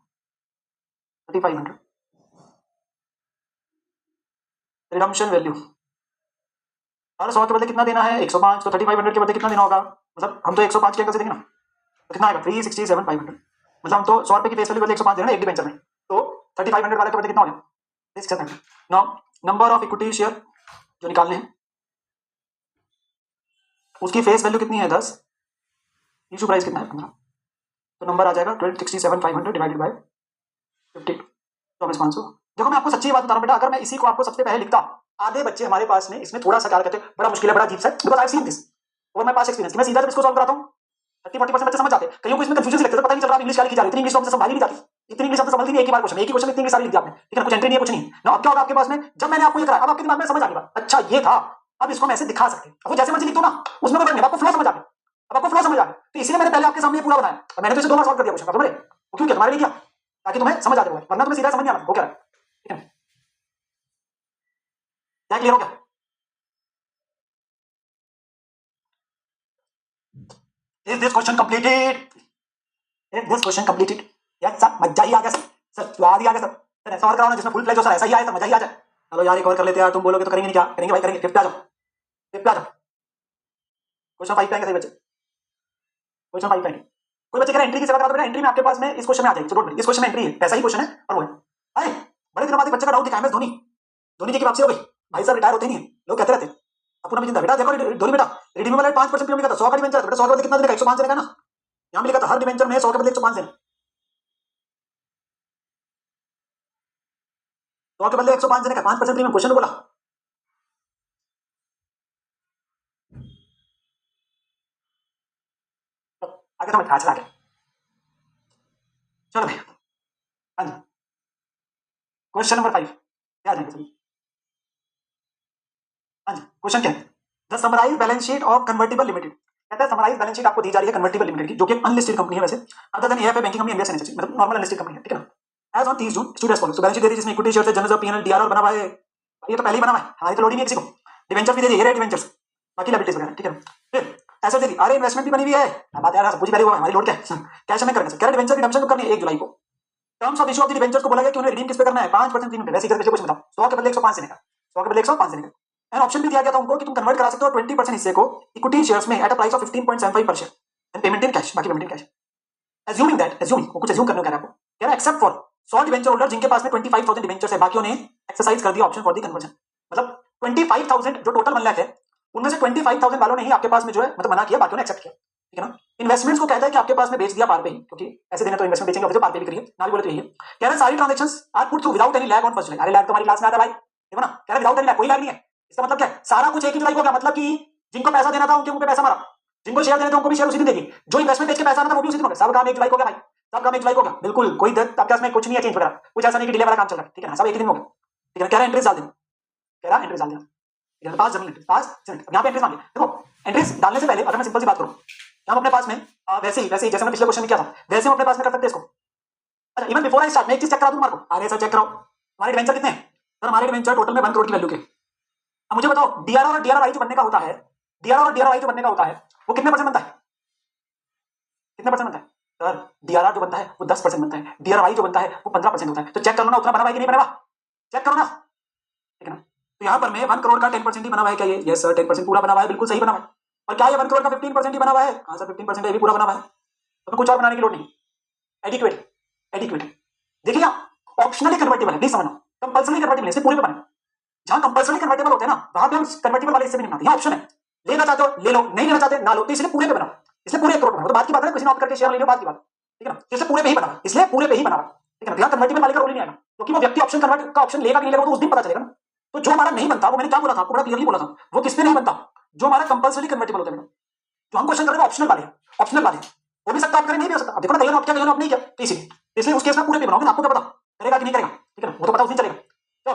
3500। रिडम्पशन वैल्यू हर 100 के बदले कितना देना है? 105। तो 3500 के बदले कितना देना होगा? मतलब हम तो 105 के एंगल से देंगे ना, तो कितना आएगा? 367,500। मतलब हम तो 100 रुपए की फेस वैल्यू बदले 105 देना एक डिबेंचर में, तो 3500 वाले के बदले कितना हो गया? 367। Now number of equity share जो निकालने हैं, उसकी फेस वैल्यू कितनी है? 10, इशू प्राइस कितना है? 15। तो नंबर आ जाएगा 67,500 डिवाइडेड बाय 50, 24,500। देखो मैं आपको सच्ची बात बता रहा हूं बेटा, अगर मैं इसी को आपको सबसे पहले लिखता, आधे बच्चे हमारे पास में इसमें थोड़ा सा क्या कहते हैं, बड़ा मुश्किल है, बड़ा अजीब सा, बिकॉज आई सीन दिस और मैं पास एक्सपीरियंस, मैं सीधा जब इसको सॉल्व कराता हूं 30-40% बच्चे समझ जाते हैं। कईयों को इसमें कंफ्यूजन लगता है, पता नहीं चल रहा इंग्लिश क्या लिखी जा रही है, इतनी इंग्लिश तो हमसे संभाली नहीं जाती, इतनी इंग्लिश हमसे संभलती नहीं, एक ही बार क्वेश्चन, एक ही क्वेश्चन में इतनी इंग्लिश सारी लिख दी आपने, ठीक है, कुछ एंट्री नहीं है, कुछ नहीं है ना। अब क्या होगा आपके पास में, जब मैंने आपको ये कराया, अब आपके दिमाग में समझ आ गई बात, अच्छा ये था, अब इसको मैं ऐसे दिखा सकते हैं, अब जैसे मर्जी लिख दो ना, उसमें कोई नहीं, आपको फ्लो समझ आ गया, अब आपको फ्लो समझ आ गया, तो इसलिए मैंने पहले आपके सामने पूरा बनाया, और मैंने तो इसे 2 बार सॉल्व कर दिया क्वेश्चन, समझ रहे? वो क्यों किया? तुम्हारे लिए किया ताकि तुम्हें समझ आ जाए, वरना तुम्हें सीधा समझ नहीं आना वो क्या है, ठीक है? क्या क्लियर हो गया? Is this question completed? Is this question completed? यार सब मजा ही आ गया सर, स्वाद ही आ गया सर, सर ऐसा और कराओ ना जिसमें फुल फ्लेज हो, सर ऐसा ही आए, सर मजा ही आ जाए। चलो यार एक और कर लेते हैं यार, तुम बोलोगे तो करेंगे नहीं, क्या करेंगे भाई, करेंगे। फिफ्थ पे आ जाओ, फिफ्थ पे आ जाओ, क्वेश्चन 5 पे आएंगे सही बच्चे, क्वेश्चन 5 पे आएंगे। कोई बच्चे कह रहे हैं एंट्री की सेवा करा दो बेटा, एंट्री में आपके पास में इस क्वेश्चन में आ जाएगी, डोंट वरी, इस क्वेश्चन में एंट्री है, ऐसा ही क्वेश्चन है और वो है। अरे बड़े दिनों बाद एक बच्चे का डाउट दिखा, एमएस धोनी, धोनी जी की वापसी हो गई, भाई साहब रिटायर होते नहीं है, लोग कहते रहते हैं अपना भी जिंदा। बेटा देखो धोनी बेटा रिडीमेबल 5% पे लिखा था, 100 का डिवेंचर, बेटा 100 के बदले कितना देने का? 105 देने का ना, यहाँ भी लिखा था हर डिवेंचर में 100 के बदले 105 देने, 100 के बदले 105 देने का, 5% प्रीमियम, क्वेश्चन बोला। आगे तो मैं खा चला गया, चलो भाई। हाँ जी, क्वेश्चन नंबर 5 क्या आ जाएंगे सभी? हाँ जी, क्वेश्चन क्या है? The summarise balance sheet of convertible limited, कहता है समराइज बैलेंस शीट आपको दी जा रही है कन्वर्टिबल लिमिटेड की, जो कि अनलिस्टेड कंपनी है वैसे, other than AFA banking company, MBS NHSC, मतलब नॉर्मल अनलिस्टेड कंपनी है, ठीक है ना। As on 30 June stood as follows, तो बैलेंस शीट दे दी जिसमें इक्विटी शेयर से जनरल पीएनएल डीआरआर बना हुआ है, ये तो पहले ही बना हुआ है, हाँ ये तो लोड ही नहीं है किसी को। डिवेंचर भी दे दी, ये रहे डिवेंचर्स, बाकी लायबिलिटीज वगैरह, ठीक है। फिर एसेट दे दी, अरे इन्वेस्टमेंट भी बनी हुई है, क्या बात है यार, सब कुछ पहले हुआ है, हमारी लोड क्या है, कैश में करना है, कह रहे डिवेंचर की रिडम्पशन करनी है 1 जुलाई को। Terms of issue of the debentures को बोला गया कि उन्हें रिडीम किस पे करना है? 5% प्रीमियम पे, वैसे ही कुछ बताओ, 100 के बदले 105 देने का, 100 के बदले 105 देने का। एंड ऑप्शन भी दिया गया था उनको कि तुम कन्वर्ट करा सकते हो 20% हिस्से को इक्विटी शेयर्स में at a price of 15.75 per share and payment in cash, बाकी payment in cash. Assuming that, assuming वो कुछ एज्यूम करने को कह रहा है आपको, कह रहा है एक्सेप्ट फॉर 100 डिवेंचर होल्डर जिनके पास में 25,000 डिवेंचर्स है, बाकियों ने एक्सरसाइज कर दिया ऑप्शन फॉर द कन्वर्जन, मतलब 25,000 जो टोटल 1 लाख है, उनमें से 25,000 वालों ने ही आपके पास में जो है मतलब मना किया, बाकियों ने एक्सेप्ट किया, ठीक है ना। इन्वेस्टमेंट्स को कहता है कि आपके पास में बेच दिया पार पे ही, क्योंकि ऐसे देना तो इन्वेस्टमेंट बेचेंगे, और जो पार पे भी करिए ना भी बोले तो यही है। कह रहा है सारी transactions are put through without any lag on first July, अरे लैग तो हमारी क्लास में आता है भाई, देखो ना, कह रहा है विदाउट एनी लैग, कोई लैग नहीं है, इसका मतलब क्या है? सारा कुछ एक ही जुलाई को गया, मतलब कि जिनको पैसा देना था उनके मुंह पे पैसा मारा, जिनको शेयर देने थे उनको भी शेयर उसी दिन देगी, जो इन्वेस्टमेंट बेच के पैसा आना था वो भी उसी दिन हो गया, सब काम 1 जुलाई को गया भाई, सब काम 1 जुलाई को गया, बिल्कुल कोई आपके पास में कुछ नहीं है चेंज वगैरह, कुछ ऐसा नहीं कि डिले वाला काम चल रहा है, ठीक है ना, सब एक ही दिन हो गया, ठीक है। कह रहा है एंट्रीज डाल देना, कह रहा है एंट्रीज डाल देना, ठीक है, पास जर्नल एंट्रीज, पास जर्नल, यहाँ पे एंट्रीज मांगे, देखो एंट्रीज डालने से पहले अगर मैं सिंपल सी बात करूं, हम अपने पास में वैसे ही जैसे हमने पिछले क्वेश्चन में किया था, वैसे हम अपने पास में कर सकते हैं इसको। अच्छा इवन बिफोर आई स्टार्ट मैं एक चीज चेक करा दूं तुम्हारे को, अरे सर चेक कराओ, हमारे डिवेंचर कितने हैं? सर हमारे डिवेंचर टोटल में 1 करोड़ की वैल्यू के। अब मुझे बताओ डीआरआर और डीआरआई जो बनने का होता है, डीआरआर और डीआरआई जो बनने का होता है वो कितने परसेंट बनता है? कितने परसेंट बनता है? सर डीआरआर जो बनता है वो 10% बनता है, डीआरआई जो बनता है वो 15% होता है, तो चेक कर लो ना उतना बना हुआ है कि नहीं बना हुआ, चेक करो ना, ठीक है ना। तो यहाँ पर मैं 1 करोड़ का 10% ही बना हुआ है क्या? ये यस सर 10% पूरा बना हुआ है, बिल्कुल सही बना हुआ है। और क्या ये 1 करोड़ का 15% ही बना हुआ है? हाँ सर 15% ये भी पूरा बना हुआ है, तो कुछ और बनाने की लोड नहीं, एडिक्वेट, एडिक्वेट। देखिए ऑप्शनली कन्वर्टेबल है, प्लीज समझना, कंपल्सरी कन्वर्टेबल है, इससे पूरे पे बने, जहां कंपल्सरी कन्वर्टेबल होते हैं ना वहां पे हम कन्वर्टेबल वाले इससे भी नहीं बनाते, यहाँ ऑप्शन है, लेना चाहते हो ले लो, नहीं लेना चाहते ना लो, तो इसलिए पूरे पे बना, इसलिए पूरे 1 करोड़ बना, तो बात की बात है किसी ने ऑप्ट करके शेयर ले लो, बात की बात, ठीक है ना, इसलिए पूरे पे ही बना, इसलिए पूरे पे ही बना, ठीक है ना। यहाँ कन्वर्टेबल वाले का रोल नहीं आएगा, क्योंकि वो व्यक्ति ऑप्शन कन्वर्ट का ऑप्शन लेगा कि नहीं लेगा तो उस दिन पता चलेगा ना। तो जो हमारा नहीं बनता वो मैंने क्या बोला था आपको, बड़ा क्लियरली बोला था, वो किस पे नहीं बनता? जो हमारा कंपल्सरी कन्वर्टेबल होता है, जो हम क्वेश्चन कर रहे हैं ऑप्शनल वाले हैं, ऑप्शनल वाले हो भी सकता है आप करें, नहीं भी हो सकता, देखो ना कहीं आप क्या कहीं आप नहीं किया, तो इसलिए उस केस में पूरे पे बनाओगे, आपको क्या पता करेगा कि नहीं करेगा, ठीक है ना, वो तो पता उस दिन चलेगा। तो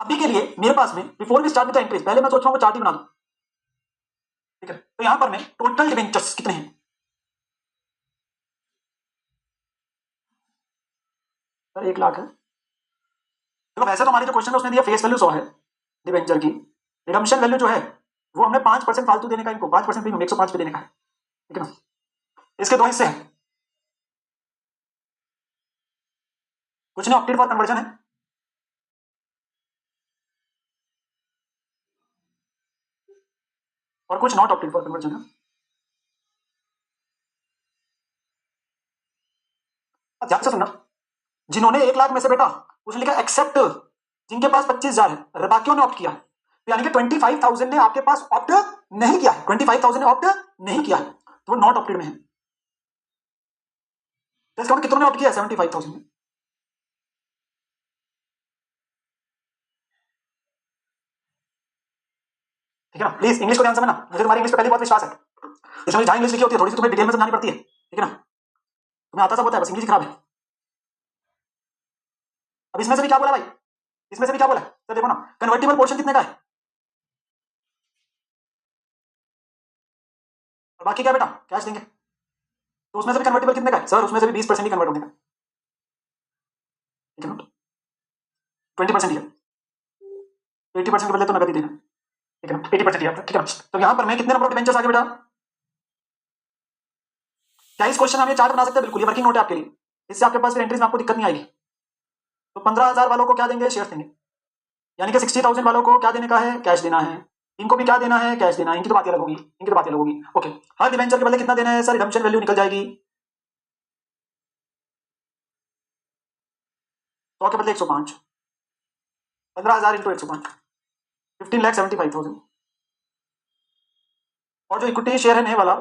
अभी के लिए मेरे पास में before we start with the entries, पहले मैं सोच रहा हूँ चार्ट ही बना दूं, ठीक है। तो यहां पर मैं टोटल डिवेंचर्स कितने हैं, सर 1 लाख है। देखो वैसे तो हमारे जो क्वेश्चन है उसने दिया फेस वैल्यू 100 है डिवेंचर की, रिडम्पशन वैल्यू जो है वो हमने 5% फालतू देने का, इनको 5% प्रीमियम 105 पे देने का है, ठीक है ना। इसके 2 हिस्से हैं, कुछ नहीं ऑप्टेड फॉर कन्वर्जन है। और कुछ नॉट ऑप्टेड फॉर कन्वर्जन है। ध्यान से सुनना, जिन्होंने 1 लाख में से बेटा उसने लिखा एक्सेप्ट जिनके पास 25,000 है, बाकियों ने ऑप्ट किया है, तो यानी कि 25,000 ने आपके पास ऑप्ट नहीं किया है, 25,000 ने ऑप्ट नहीं किया है, तो वो नॉट ऑप्टेड में है। तो इसका मतलब कितनों ने ऑप्ट किया है? 75,000 ने। ठीक है ना, प्लीज इंग्लिश को ध्यान समझना, मुझे तुम्हारी इंग्लिश पे पहले बहुत विश्वास है, इसमें जहां इंग्लिश लिखी होती है थोड़ी सी तुम्हें डिटेल में समझानी पड़ती है, ठीक है ना, तुम्हें आता सब होता है, बस इंग्लिश खराब है। अब इसमें से भी क्या बोला भाई, इसमें से भी क्या बोला, तो देखो ना, कन्वर्टिबल पोर्शन कितने का है, और बाकी क्या बेटा कैश देंगे, तो उसमें से भी कन्वर्टिबल कितने का है सर, उसमें से भी 20% ही कन्वर्ट होने का, ठीक है ना, 20% ही है, 80% के बदले तो नगद ही देना, ठीक है ना, 80% ही है, ठीक है ना। तो यहाँ पर मैं कितने नंबर ऑफ डिबेंचर्स आगे बेटा, क्या इस क्वेश्चन हम ये चार्ट बना सकते हैं, बिल्कुल ये वर्किंग नोट है आपके लिए, इससे आपके पास फिर एंट्रीज में आपको दिक्कत नहीं आएगी। तो 15,000 वालों को क्या देंगे, शेयर देंगे, यानी कि 60,000 वालों को क्या देने का है, कैश देना है, इनको भी क्या देना है, कैश देना है, इनकी तो बात अलग होगी, इनकी तो बात अलग होगी, ओके। हर डिबेंचर के बदले कितना देना है सर, रिडम्पशन वैल्यू निकल जाएगी, 100 के बदले 105, 15,000 इंटू 105, 15,75,000, और जो इक्विटी शेयर है नए वाला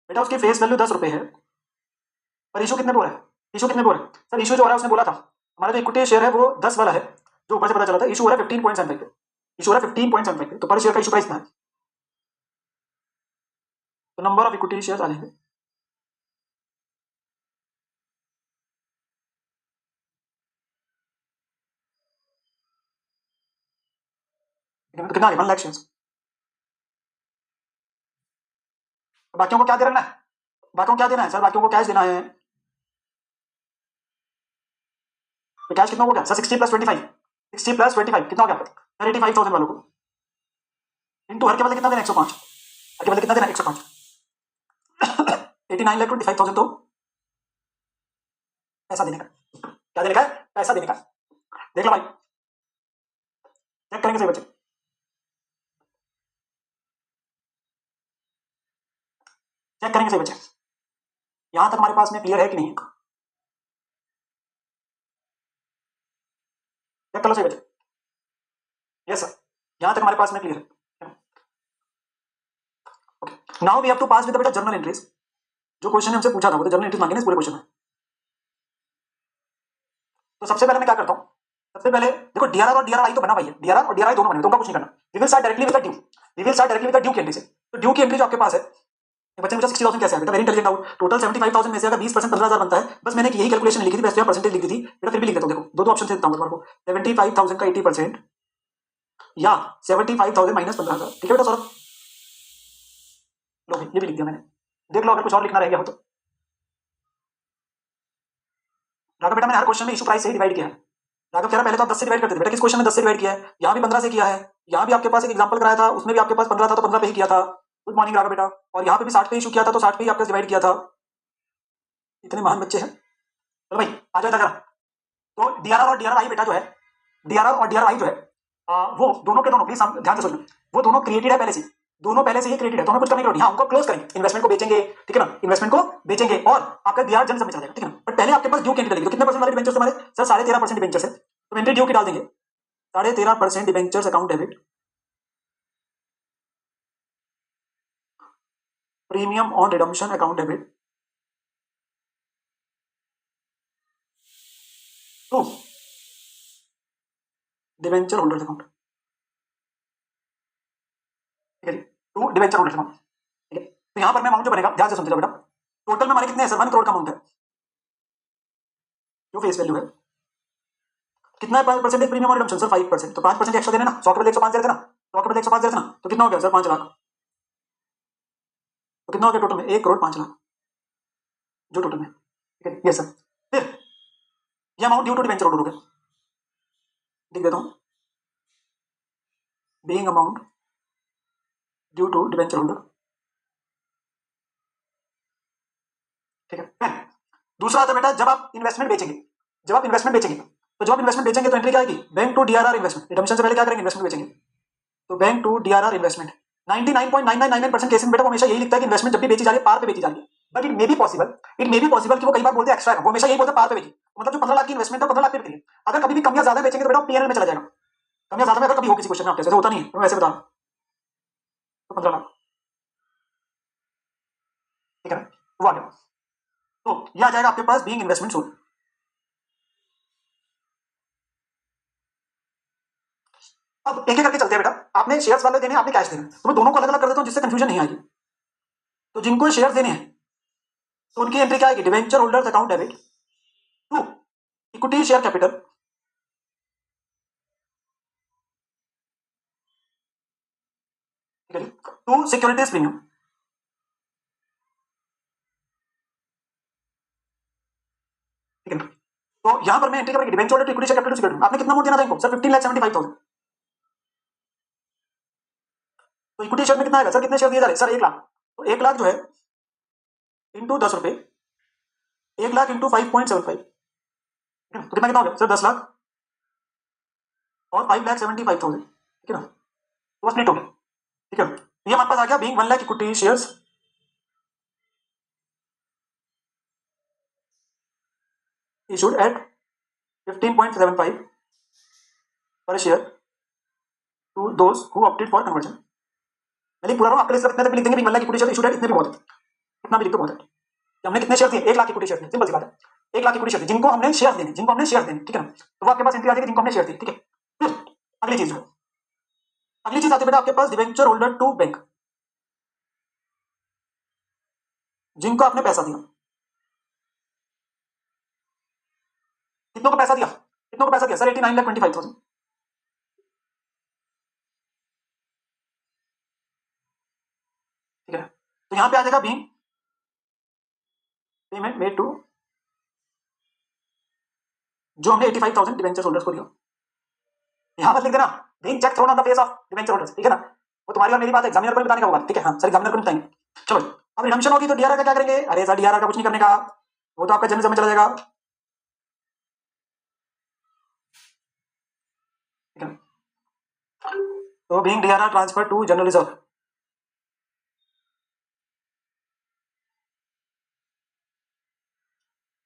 बेटा उसकी फेस वैल्यू 10 रुपए है, पर इशू कितने पे हो रहा है, इशू कितने पे हो रहा है सर, इशू जो हो रहा है उसने बोला था हमारा जो इक्विटी शेयर है वो 10 वाला है, जो ऊपर से पता चला था, इशू हो रहा है 15.75 पे, इशू हो रहा है 15.75 पे, तो पर शेयर का इशू प्राइस कितना है, तो नंबर ऑफ इक्विटी शेयर आ जाएंगे, तो कितना आ गया 1 लाख शेयर। बाकियों को क्या देना है, बाकियों को क्या देना है सर, बाकियों को कैश देना है, तो कैश कितना हो गया सर, 60+25, 60+25 कितना हो गया, 85,000 वालों को, इंटू हर के बदले कितना देना, 105, हर के बदले कितना देना, 105, 89,25,000, तो पैसा देने का, क्या देने का है, पैसा देने का, देख लो भाई, चेक करेंगे सही बच्चे, चेक करेंगे सही बच्चे, यहां तक हमारे पास में क्लियर है कि नहीं, चेक कर लो सही बच्चे, यस सर, यहां तक हमारे पास में क्लियर है, okay. Now we have to pass with बेटा जर्नल एंट्रीज, जो क्वेश्चन हमसे पूछा था वो तो जर्नल एंट्रीज मांगे ना इस पूरे क्वेश्चन में। तो सबसे पहले मैं क्या करता हूं, सबसे पहले देखो डीआरआर और डीआरआई तो बना भाई है, डीआरआर और डीआरआई दोनों बने, तो उनका कुछ नहीं करना, we will start directly with the due, we will start directly with the due की एंट्री से, तो ड्यू की एंट्री जो आपके पास है, बच्चे मुझे 60,000 कैसे आ बेटा, वेरी इंटेलिजेंट आउट, टोटल 75,000 में से अगर 20% 15,000 बनता है, बस मैंने यही कैलकुलेशन लिखी थी, वैसे परसेंटेज लिखी थी बेटा, फिर भी लिख देता हूं, देखो दो दो ऑप्शन से देता हूं तुम्हारे को, 75,000 का 80% या 75,000 माइनस 15,000, ठीक है बेटा सौरभ, लो ये भी लिख दिया मैंने, देख लो अगर कुछ और लिखना रह गया हो तो। राघव बेटा मैंने हर क्वेश्चन में इशू प्राइस से ही डिवाइड किया है, राघव कह रहा पहले तो आप 10 से डिवाइड करते थे बेटा, किस क्वेश्चन में 10 से डिवाइड किया है, यहाँ भी 15 से किया है, यहाँ भी आपके पास एक एग्जांपल कराया था उसमें भी आपके पास 15 था तो 15 पे ही किया था, गुड मॉर्निंग राघव बेटा, और यहाँ पे भी 60 पे इशू किया था तो 60 पे ही आपके डिवाइड किया था, इतने महान बच्चे हैं, चलो भाई आ जाओ इधर। तो डीआरआर और डीआरआई बेटा जो है, डीआरआर और डीआरआई जो है वो दोनों के दोनों प्लीज ध्यान से सुनना, वो दोनों क्रिएटेड है पहले से, दोनों पहले से ही क्रिएटेड है, तो हमें कुछ करने की जरूरत नहीं, हाँ उनको क्लोज करेंगे, इन्वेस्टमेंट को बेचेंगे, ठीक है ना, इन्वेस्टमेंट को बेचेंगे और आपका डीआर जन में चला जाएगा, ठीक है ना, बट पहले आपके पास ड्यू की एंट्री लगेगी, तो कितने परसेंट वाले डिबेंचर्स हमारे सर, 13.5% डिबेंचर्स है, तो एंट्री ड्यू की डाल देंगे, 13.5% debentures account debit, premium on redemption account debit to debenture holders account, ठीक है जी, टू डिबेंचर होल्डर्स अकाउंट, ठीक है, तो यहां पर मैं अमाउंट जो बनेगा ध्यान से सुनते जाओ बेटा, टोटल में हमारे कितने हैं सर, 1 करोड़ का अमाउंट है, जो फेस वैल्यू है, कितना है परसेंटेज प्रीमियम और रिडम्पशन सर, 5%, तो 5% एक्स्ट्रा देना ना, 100 के बदले 105 दे देना, 100 के बदले 105 दे देना, तो कितना हो गया सर, 5 लाख, तो कितना हो गया टोटल में, 1 करोड़ 5 लाख, जो टोटल में, ठीक है यस सर, फिर ये amount due to debenture holder हो गया, लिख देता हूं, being amount due to debenture holder, ठीक है, दूसरा आता है बेटा जब आप इन्वेस्टमेंट बेचेंगे, जब आप इन्वेस्टमेंट बेचेंगे तो जब आप इन्वेस्टमेंट बेचेंगे तो एंट्री क्या आएगी, bank to DRR investment. Redemption से पहले क्या करेंगे, इन्वेस्टमेंट बेचेंगे तो bank to DRR investment. 99.9999% cases में बेटा वो हमेशा यही लिखता है कि इन्वेस्टमेंट जब भी बेची जा रही है पार पे बेची जा रही है, but it may be possible कि वो कई बार बोलते हैं एक्स्ट्रा है, वो हमेशा यही बोलते हैं पार पे बेची, मतलब जो 15 लाख की इन्वेस्टमेंट है 15 लाख पे बिकी है। अगर कभी भी कम या ज्यादा बेचेंगे तो बेटा पीएनएल में चला जाएगा, कम या ज्यादा में अगर कभी हो किसी क्वेश्चन में आपके ऐसे होता नहीं है, मैं वैसे बता रहा हूं, तो 15 लाख ठीक है, वो आ गया। तो ये आ जाएगा आपके पास बीइंग इन्वेस्टमेंट सोल्ड। अब एक एक करके चलते हैं बेटा, आपने शेयर्स वाले देने, आपने कैश देना, तो मैं दोनों को अलग अलग कर देता हूं जिससे कंफ्यूजन नहीं आएगी। तो जिनको शेयर्स देने हैं तो उनकी एंट्री क्या आएगी, debenture holders account debit to equity share capital to securities premium. ठीक है, तो यहां पर मैं एंट्री करेंगे debenture holder to equity share capital to security. आपने कितना अमाउंट देना था इनको सर, 15,75,000। तो इक्विटी शेयर में कितना आएगा सर, कितने शेयर दिए जा रहे हैं सर, 1 लाख। तो 1 लाख जो है इंटू 10 रुपए, 1 लाख इंटू 5.75, तो कितना कितना हो गया सर, 10 लाख और 5,75,000, ठीक है ना, तो बस स्प्लिट हो गया। ठीक है, ये हमारे पास आ गया being 1 lakh equity shares issued at 15.75 per share to those who opted for conversion। मैं लिख पूरा रहा हूं, आपके लिए सिर्फ इतने तक लिख देंगे being 1 lakh equity share issued at, इतने भी बहुत है, इतना भी लिख दो बहुत है। कि हमने कितने शेयर दिए, 1 लाख इक्विटी शेयर दिए, सिंपल सी बात है, 1 लाख इक्विटी शेयर जिनको हमने शेयर देने, जिनको हमने शेयर देने, ठीक है ना, तो वो आपके पास एंट्री आ जाएगी जिनको हमने शेयर दिए। ठीक है, फिर अगली चीज जो, अगली चीज आती है बेटा आपके पास डिवेंचर होल्डर टू बैंक, जिनको आपने पैसा दिया, कितनों को पैसा दिया, कितनों को पैसा दिया सर, 89,25,000। ठीक है, तो यहां पे आ जाएगा बीइंग पेमेंट मेड टू, जो हमने 85,000 डिवेंचर होल्डर्स को दिया, यहां पर लिख देना being cheque thrown on the face of debenture holders. ठीक है ना, वो तुम्हारी और मेरी बात है, एग्जामिनर को भी बताने का होगा। ठीक है, हाँ सर एग्जामिनर को भी बताएंगे। चलो अब रिडम्पशन होगी तो डीआरआर का क्या करेंगे, अरे सर डीआरआर का कुछ नहीं करने का, वो तो आपका जर्नलिज्म में चला जाएगा। ठीक है, तो being DRR transfer to general reserve,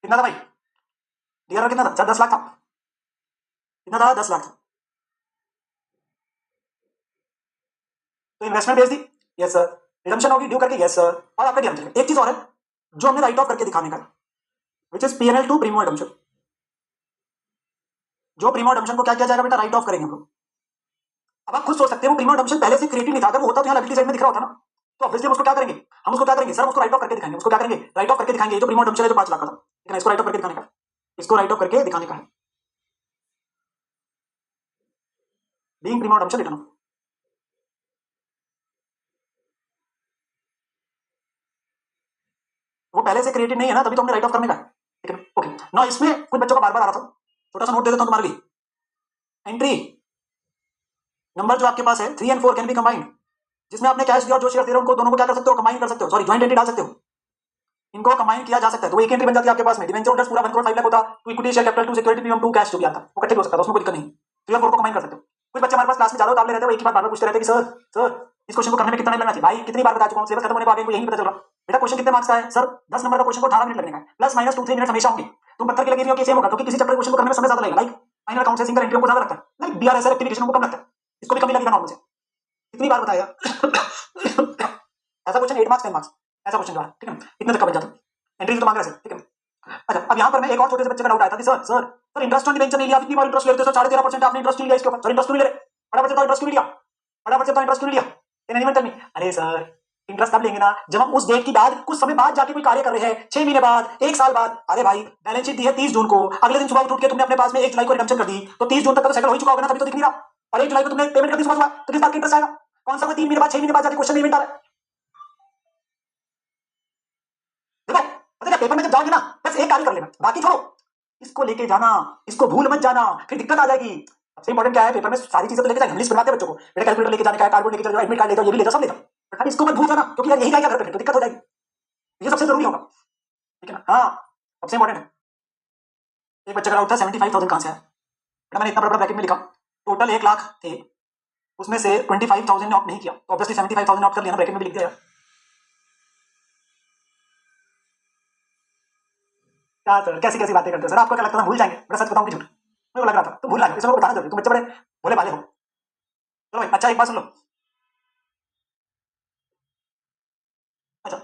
कितना था भाई डीआरआर, कितना था सर, 10 लाख था, कितना था, 10 लाख था। तो इन्वेस्टमेंट बेच दी, यस सर, रिडम्पशन होगी ड्यू करके, यस सर, और आपका डीआरआर। एक चीज और है जो हमने राइट ऑफ करके दिखाने का, which is PNL to premium redemption. जो प्रीमियम रिडम्पशन को क्या किया जाएगा बेटा, राइट ऑफ करेंगे हम लोग। अब आप खुद सोच सकते हो प्रीमियम रिडम्पशन पहले से क्रिएटिव नहीं था, अगर वो होता तो यहाँ लायबिलिटी साइड में दिख रहा होता ना, तो ऑब्वियसली उसको क्या करेंगे, हम उसको क्या करेंगे सर, उसको राइट ऑफ करके दिखाएंगे, उसको क्या करेंगे, राइट ऑफ करके दिखाएंगे। ये जो प्रीमियम रिडम्पशन है जो 5 लाख का था, ठीक है, इसको राइट ऑफ करके दिखाने का, इसको राइट ऑफ करके दिखाने का है, being premium redemption return of. वो पहले से क्रिएटिव नहीं है ना, तभी तो हमने राइट ऑफ करने का है। ठीक है, ओके ना, इसमें कुछ बच्चों का बार बार आ रहा था, छोटा सा नोट दे देता हूं तुम्हारे लिए। एंट्री नंबर जो आपके पास है 3 और 4 कैन बी कंबाइंड, जिसमें आपने कैश दिया और जो शेयर दे रहे हो उनको दोनों को क्या कर सकते हो, कंबाइन कर सकते हो, सॉरी ज्वाइंट एंट्री डाल सकते हो, इनको कंबाइन किया जा सकता है। तो एक एंट्री बन जाती है आपके पास में, डिवेंचर होल्डर्स पूरा 1.5 लाख होता, to equity share capital to security premium to cash जो भी आता वो इकट्ठे हो सकता है, उसमें कोई दिक्कत नहीं। 3 और 4 को कंबाइन कर सकते हो। कुछ बच्चे हमारे पास क्लास में ज्यादा उतावले रहते हैं, वो एक ही बात बार बार पूछते रहते हैं कि सर इस क्वेश्चन को करने में कितना टाइम लगना चाहिए। भाई कितनी बार बता चुका हूं, सिलेबस खत्म होने को आ गए, यही पता चल रहा बेटा क्वेश्चन कितने मार्क्स का है सर, 10 नंबर का क्वेश्चन को 18 मिनट लगने का है, प्लस माइनस 2-3 मिनट हमेशा होंगे। तुम पत्थर के लगे हो कि सेम होगा, क्योंकि किसी चैप्टर क्वेश्चन को करने में समय ज्यादा लगेगा, लाइक फाइनल अकाउंट से सिंगल एंट्री को ज्यादा लगता है, लाइक बीआरएस रेक्टिफिकेशन को कम लगता है, इसको भी कम लगेगा नॉर्मल से। कितनी बार बताया ऐसा क्वेश्चन 8 मार्क्स 10 मार्क्स ऐसा क्वेश्चन है, ठीक है, इतने तक का बन जाता है, एंट्री तो मांग रहे हैं, ठीक है। अच्छा अब यहाँ पर मैं एक और छोटे से बच्चे का डाउट आया था कि सर इंटरेस्ट ऑन डिवेंचर नहीं लिया, कितनी बार इंटरेस्ट लेते हो सर, 13.5% आपने इंटरेस्ट नहीं लिया इसके ऊपर, सर इंटरेस्ट क्यों नहीं ले रहे, फटाफट से तो इंटरेस्ट क्यों नहीं लिया, फटाफट से तो इंटरेस्ट क्यों नहीं लिया, नहीं नहीं नहीं, अरे सर इंटरेस्ट तब लेंगे ना जब हम उस डेट की बाद कुछ समय बाद जाके कोई कार्य कर रहे हैं, 6 महीने बाद, 1 साल बाद। अरे भाई बैलेंस शीट दी है 30 जून को, अगले दिन सुबह उठ के तुमने अपने पास में 1 जुलाई को रिडम्पशन कर दी, तो 30 जून तक तो सेटल हो ही चुका होगा ना, तभी तो दिख नहीं रहा, और 1 जुलाई को तुमने पेमेंट कर दी सुबह, तो किस बात का इंटरेस्ट आएगा, कौन सा कोई 3 महीने बाद 6 महीने बाद जाके क्वेश्चन इवेंट आ रहा है। देखो पता है पेपर में जब जाओगे ना बस एक कार्य कर लेना, बाकी छोड़ो, इसको लेके जाना, इसको भूल मत जाना, फिर दिक्कत आ जाएगी। सबसे इंपॉर्टेंट क्या है, पेपर में सारी चीजें तो लेके जाएंगे, लिस्ट बनवाते हैं बच्चों को, बेटा कैलकुलेटर लेके जाने का है, कार्डबोर्ड लेके जाओ, एडमिट कार्ड ले जाओ, ये भी ले जाओ, सब ले जाओ, बट इसको मत भूल जाना, क्योंकि यार यही जाएगा घर पे तो दिक्कत हो जाएगी, ये सबसे जरूरी होगा, ठीक है ना। हाँ सबसे इंपॉर्टेंट है। एक बच्चा का डाउट था 75,000 कहाँ से आया, बेटा मैंने इतना बड़ा ब्रैकेट में लिखा, टोटल 1,00,000 थे, उसमें से 25,000 ने ऑप्ट नहीं किया, तो ऑब्वियसली 75,000 ऑप्ट कर लिया ना, ब्रैकेट में भी लिख दिया यार। क्या सर कैसी कैसी बातें करते हो सर, आपको क्या लगता था भूल जाएंगे, बड़ा सच बताऊं कि झूठ, मेरे को लग रहा था तुम भूल जाओगे, इसमें बताना जरूरी, तुम बच्चे बड़े भोले भाले हो। चलो भाई अच्छा एक बात सुन लो, अच्छा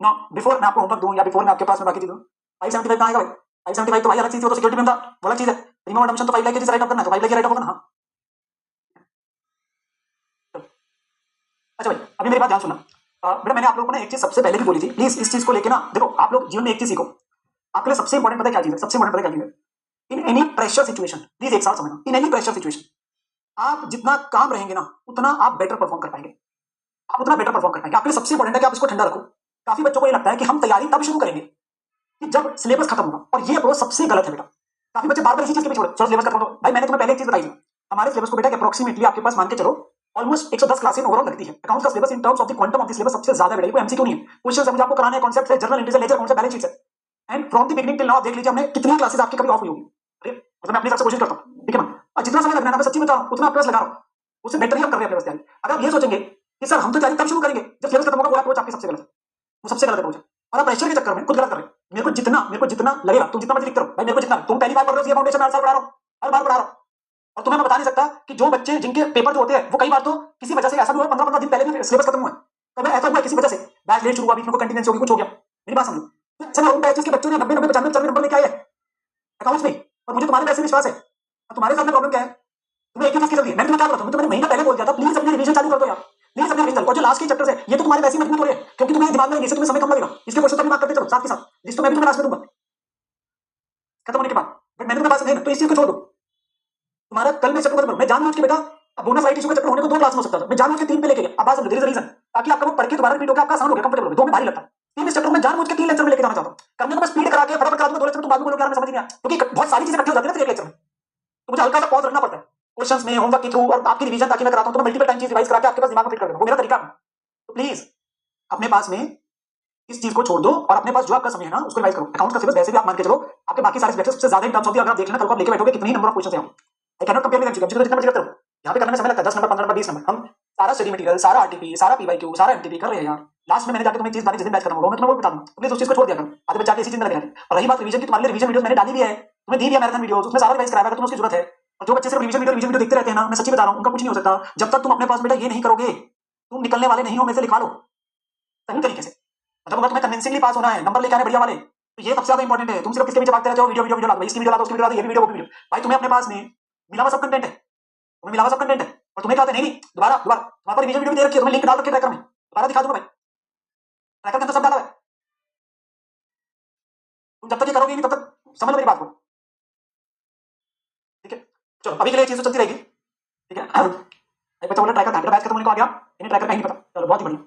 नो बिफोर मैं आपको होमवर्क दूं या बिफोर मैं आपके पास में बाकी चीज दूं, 575 कहाँ आएगा भाई, 575 तो भाई अलग चीज है, वो तो सिक्योरिटी में था, वो अलग चीज है, रिमूव डम्पशन तो 5 लाख के राइट ऑफ करना है, तो 5 लाख राइट ऑफ होगा ना। हाँ चलो। अच्छा भाई अभी मेरी बात ध्यान सुनना, बेटा मैंने आप लोगों को ना एक चीज सबसे पहले भी बोली थी, प्लीज इस चीज को लेके ना देखो, आप लोग जीवन में एक चीज सीखो, आपके लिए सबसे इंपॉर्टेंट पता है क्या चीज है, सबसे इंपॉर्टेंट पता है क्या चीज है, in any pressure situation, please एक साथ समझना, इन एनी प्रेशर सिचुएशन आप जितना काम रहेंगे ना उतना आप बेटर परफॉर्म कर पाएंगे, आप उतना बेटर परफॉर्म कर पाएंगे, आपके लिए सबसे इंपॉर्टेंट है कि आप इसको ठंडा रखो। काफी बच्चों को ये लगता है कि हम तैयारी तब शुरू करेंगे कि जब सिलेबस खत्म होगा, और ये अप्रोच सबसे गलत है बेटा। काफी बच्चे बार बार इसी चीज के पीछे छोड़े, सिलेबस खत्म हो भाई, मैंने तुम्हें पहले एक चीज बताई थी, हमारे सिलेबस को बेटा अप्रोक्सीमेटली आपके पास मान के चलो ऑलमोस्ट 110 क्लासेस ओवरऑल लगती है, अकाउंट का syllabus in terms of the quantum of the syllabus सबसे ज्यादा बेटा, कोई एमसीक्यू नहीं है, क्वेश्चन समझ आपको कराने हैं, कॉन्सेप्ट है, जर्नल एंट्रीज है, लेजर कौन सा बैलेंस शीट है, and from the beginning till now देख लीजिए हमने कितनी क्लासेस आपकी कभी ऑफ हुई होगी, मतलब मैं अपनी तरफ से कोशिश करता हूँ, ठीक है ना, और जितना समय लगना है मैं सच्ची बता रहा हूँ उतना प्लस लगा रहा हूँ, उससे बेटर ही हम कर रहे हैं अपने तैयारी। अगर आप ये सोचेंगे कि सर हम तो तैयारी तब शुरू करेंगे जब सिलेबस खत्म होगा, वो अप्रोच आपकी सबसे गलत है, वो सबसे गलत अप्रोच है, और आप प्रेशर के चक्कर में खुद गलत कर रहे हैं। मेरे को जितना लगेगा, तुम जितना मर्जी लिखते रहो भाई, मेरे को जितना, तुम पहली बार पढ़ रहे हो ये फाउंडेशन, हर साल पढ़ा रहा हूँ, हर बार पढ़ा रहा हूँ, और तुम्हें मैं बता नहीं सकता कि जो बच्चे जिनके पेपर जो होते हैं वो कई बार तो किसी वजह से ऐसा भी हुआ 15-15 दिन पहले भी सिलेबस खत्म हुआ है, तो ऐसा हुआ किसी वजह से बैच लेट शुरू हुआ, बीच में कंटिन्यूएंसी होगी, कुछ हो गया, मेरी बात समझो, अच्छा ना उन बैचेस के बच्चों ने 90 90 95 नंबर लेके आए अकाउंट्स में, और मुझे तुम्हारे पैसे विश्वास है, और तुम्हारे साथ में प्रॉब्लम क्या है, तुम्हें एक ही चीज की जल्दी है, मैंने तुम्हें क्या बोला था, मैंने महीना पहले बोल दिया था प्लीज अपनी रिवीजन चालू कर दो यार, प्लीज अपनी रिवीजन, और जो लास्ट के चैप्टर्स है ये तो तुम्हारे वैसे ही मजबूत हो रहे हैं क्योंकि तुम्हें दिमाग में इससे तुम्हें समय कम लगेगा, इसके क्वेश्चन तक बात करते चलो साथ के साथ, जिस तो मैं भी तुम्हें लास्ट में दूंगा खत्म होने के बाद, बट मैंने तुम्हें बात समझाई ना, तो इस चीज को छोड़ दो, तुम्हारा कल में चैप्टर खत्म, मैं जानबूझ के बेटा अब बोनस राइट इशू का चैप्टर होने को 2 क्लास में हो सकता था, मैं जानबूझ के 3 पे लेके गया, अब बात समझो, देयर इज अ रीजन, ताकि आपका वो पढ़ के दोबारा रिपीट होकर आपका आसान हो गया, कंफर्टेबल हो गया, 2 में भारी लगता है, 3 चैप्टर में जानबूझ के 3 लेक्चर में लेके जाना चाहता हूं, करने को मैं स्पीड करा के फटाफट करा दूंगा 2 लेक्चर में, तुम बाद में बोलोगे यार मैं समझ नहीं आया, क्योंकि बहुत सारी चीजें इकट्ठी हो जाती है ना फिर एक लेक्चर में, तो मुझे हल्का सा पॉज रखना पड़ता है क्वेश्चंस में, होमवर्क के थ्रू, और आपकी रिवीजन ताकि मैं कराता हूं तो मैं मल्टीपल टाइम चीज रिवाइज करा के आपके पास दिमाग में फिट कर दूंगा, वो मेरा तरीका है, तो प्लीज अपने पास में इस चीज को छोड़ दो और अपने पास जो आपका समय है ना उसको रिवाइज करो, अकाउंट्स का सिलेबस वैसे भी आप मान के चलो आपके बाकी सारे सब्जेक्ट्स सबसे ज्यादा इन टर्म्स ऑफ अगर आप देख लेना कल को आप लेके बैठोगे कितनी नंबर ऑफ क्वेश्चंस हैं, I can not compare with MCQ, MCQ जितना मर्जी करते रहो, यहाँ पे करने में समय लगता है 10 नंबर 15 नंबर 20 नंबर, हम सारा स्टडी मटेरियल, सारा आरटीपी, सारा पीवाईक्यू, सारा एमटीपी कर रहे हैं यार, लास्ट में मैंने जाके तुम्हें चीज बारी जिस दिन बैच खत्म होगा मैं तुम्हें वो बता दूंगा, प्लीज उस चीज को छोड़ दिया करो, आधे बच्चे इसी चीज में लगे रहते हैं, और रही बात रिवीजन की, तुम्हारे लिए रिवीजन वीडियोस मैंने डाली भी है, तुम्हें दी भी है मैराथन वीडियोस, उसमें सारा रिवाइज कराया अगर तुम्हें उसकी जरूरत है, और जो बच्चे सिर्फ रिवीजन वीडियो देखते रहते हैं ना, मैं सच्ची बता रहा हूँ उनका कुछ नहीं हो सकता, जब तक तुम अपने पास बेटा ये नहीं करोगे तुम निकलने वाले नहीं हो, में से लिखवा लो सही तरीके से, मतलब अगर तुम्हें कन्विंसिंगली पास होना है, नंबर लेके आने बढ़िया वाले, तो ये सबसे ज्यादा इंपॉर्टेंट है, तुम सिर्फ किसके पीछे भागते रहते हो, वीडियो वीडियो वीडियो ला दो, इसकी वीडियो ला दो, उसकी वीडियो ला दो, ये वीडियो वो वीडियो, भाई तुम्हें अपने पास में मिला हुआ सब कंटेंट है, तुम्हें मिला हुआ सब कंटेंट है, और तुम्हें क्या होता है, नहीं दोबारा दोबारा तुम्हारे पर रिवीजन वीडियो भी दे रखी है, तुम्हें लिंक डाल रखे ट्रैकर में, दोबारा दिखा दूंगा भाई, ट्रैकर के अंदर सब डाला है, तुम जब तक ये करोगे नहीं तब तक समझ लो मेरी बात को, ठीक है, चलो अभी के लिए चीज तो चलती रहेगी, ठीक है, एक बच्चा बोला ट्रैकर था, बैच खत्म होने को आ गया, इन्हें ट्रैकर का ही नहीं पता, चलो बहुत ही बढ़िया,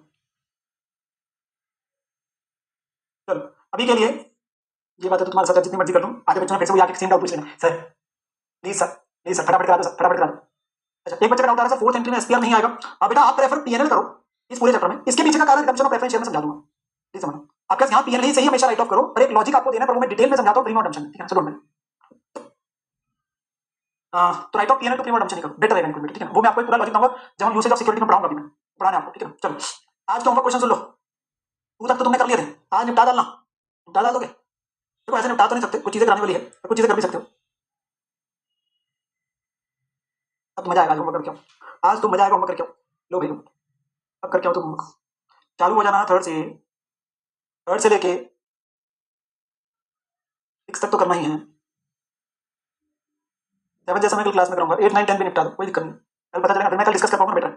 चलो अभी के लिए ये बात है तो तुम्हारे साथ जितनी मर्जी कर लूं, आगे बच्चों ने फिर से वो आके सेम डाउट पूछ लेना, सर प्लीज सर फटाफट करा दो सर, फटाफट करा दो, अच्छा एक बच्चे का डाउट आ रहा है सर 4th एंट्री में एसपीआर नहीं आएगा, अब बेटा आप प्रेफर पीएनएल करो इस पूरे चैप्टर में, इसके पीछे का कारण रिडम्पशन ऑफ प्रेफरेंस शेयर में समझा दूंगा, प्लीज समझो, आपके पास यहाँ पीएनएल ही सही हमेशा राइट ऑफ करो, और एक लॉजिक आपको देना है पर वो मैं डिटेल में समझाता हूँ प्रीमो रिडम्पशन में, ठीक है, चलो तो राइट ऑफ पीएनएल टू प्रीमो रिडम्पशन करो, बेटर रहेगा ठीक है, वो मैं आपको पूरा लॉजिक दूंगा जब हम यूसेज ऑफ सिक्योरिटी में पढ़ाऊंगा, अभी मैं पढ़ाने आपको, ठीक है, चलो आज तो होमवर्क क्वेश्चन सुन लो, तू तक तो तुमने कर लिए थे, आज निपटा डालना, निपटा डाल दोगे, देखो ऐसे निपटा तो नहीं सकते, कुछ चीजें कराने वाली है कुछ चीजें कर भी सकते हो, अब मजा आएगा होमवर्क करके आओ, आज तो मजा आएगा होमवर्क करके आओ, लो भाई अब करके आओ तुम होमवर्क, चालू हो जाना थर्ड से लेके 6 तक तो करना ही है, 7 जैसा मैं कल क्लास में कराऊंगा, 8 9 10 भी निपटा दो, कोई दिक्कत नहीं, कल पता चलेगा, फिर मैं कल डिस्कस कर पाऊंगा बेटर,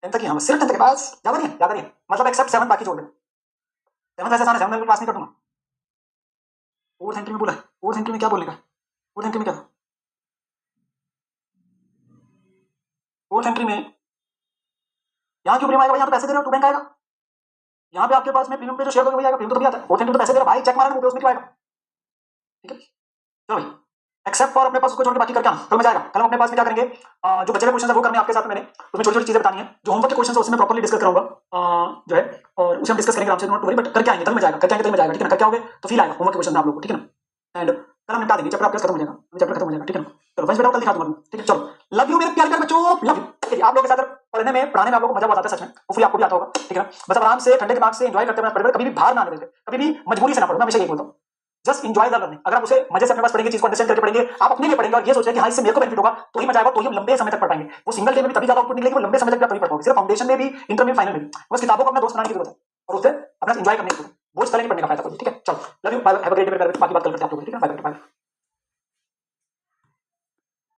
10 तक ही, हाँ सिर्फ 10 तक बस, ज्यादा नहीं है, मतलब एक्सेप्ट 7 बाकी छोड़ दे, 7 ऐसे आना 7 मैं क्लास नहीं कर दूंगा, 4th एंट्री में बोला, 4th एंट्री में क्या बोलने का, 4th एंट्री में क्या था, 4th एंट्री में यहाँ क्यों प्रीमियम आएगा, यहाँ तो पैसे दे रहे हो, टू बैंक आएगा, यहाँ पे आपके पास में प्रीमियम पे जो शेयर होगा वही आएगा, प्रीमियम तो भी आता है, 4th एंट्री तो पैसे दे रहे हो भाई, चेक मारना मुंह पे उसमें क्यों आएगा, ठीक है, चलो भाई एक्सेप्ट फॉर अपने पास उसको छोड़ के बाकी करके आना, कल मजा आएगा। कल हम अपने पास में क्या करेंगे, जो बचे हुए क्वेश्चन है वो करने आपके साथ में, मैंने उसमें छोटी छोटी चीजें बतानी है, जो होमवर्क के क्वेश्चन है उसमें प्रॉपर्ली डिस्कस कराऊंगा जो है, और उसे हम डिस्कस करेंगे आपसे, नोट वरी, बट करके आएंगे, कल मजा आएगा, करके आएंगे, कल मजा आएगा, ठीक है ना। करके आओगे तो फील आएगा होमवर्क के क्वेश्चन में आप लोग को, ठीक है ना। एंड कल हम निपटा देंगे, चैप्टर आपका खत्म हो जाएगा, चैप्टर खत्म हो जाएगा, ठीक है ना। चलो वंश बेटा कल दिखा दूंगा मैं, ठीक है। चलो लव यू मेरे प्यारे प्यारे बच्चों, लव यू। ठीक है, आप लोगों के साथ पढ़ने में पढ़ाने में आप लोगों को मजा बहुत आता है सच में, होपफुली आपको भी आता होगा, ठीक है ना। बस आराम से ठंडे दिमाग से एंजॉय करते हुए पढ़े, कभी भी बाहर ना आने देते, कभी भी मजबूरी से ना पढ़ो, मैं हमेशा यही बोलता हूँ। Just enjoy the learning. अगर आप उसे मजे से अपने पास पढ़ेंगे, चीज को अंडरस्टैंड करके पढ़ेंगे, आप अपने लिए पढ़ेंगे और ये सोचेंगे कि हाँ इससे मेरे को बेनिफिट होगा, तो ही मजा आएगा, तो ही हम लंबे समय तक पढ़ पाएंगे। वो सिंगल डे में भी तभी ज्यादा आउटपुट निकलेगी, वो लंबे समय तक भी आप तभी पढ़ पाओगे, सिर्फ फाउंडेशन में भी, इंटर में, फाइनल में भी। बस किताबों को अपना दोस्त बनाने की जरूरत है और उससे अपना एंजॉय करने की जरूरत है, बोझ तले नहीं पढ़ने का फायदा कोई, ठीक है। चलो love you, bye, have a great day, बाकी बात कल करते हैं आप लोग, ठीक है। Bye bye.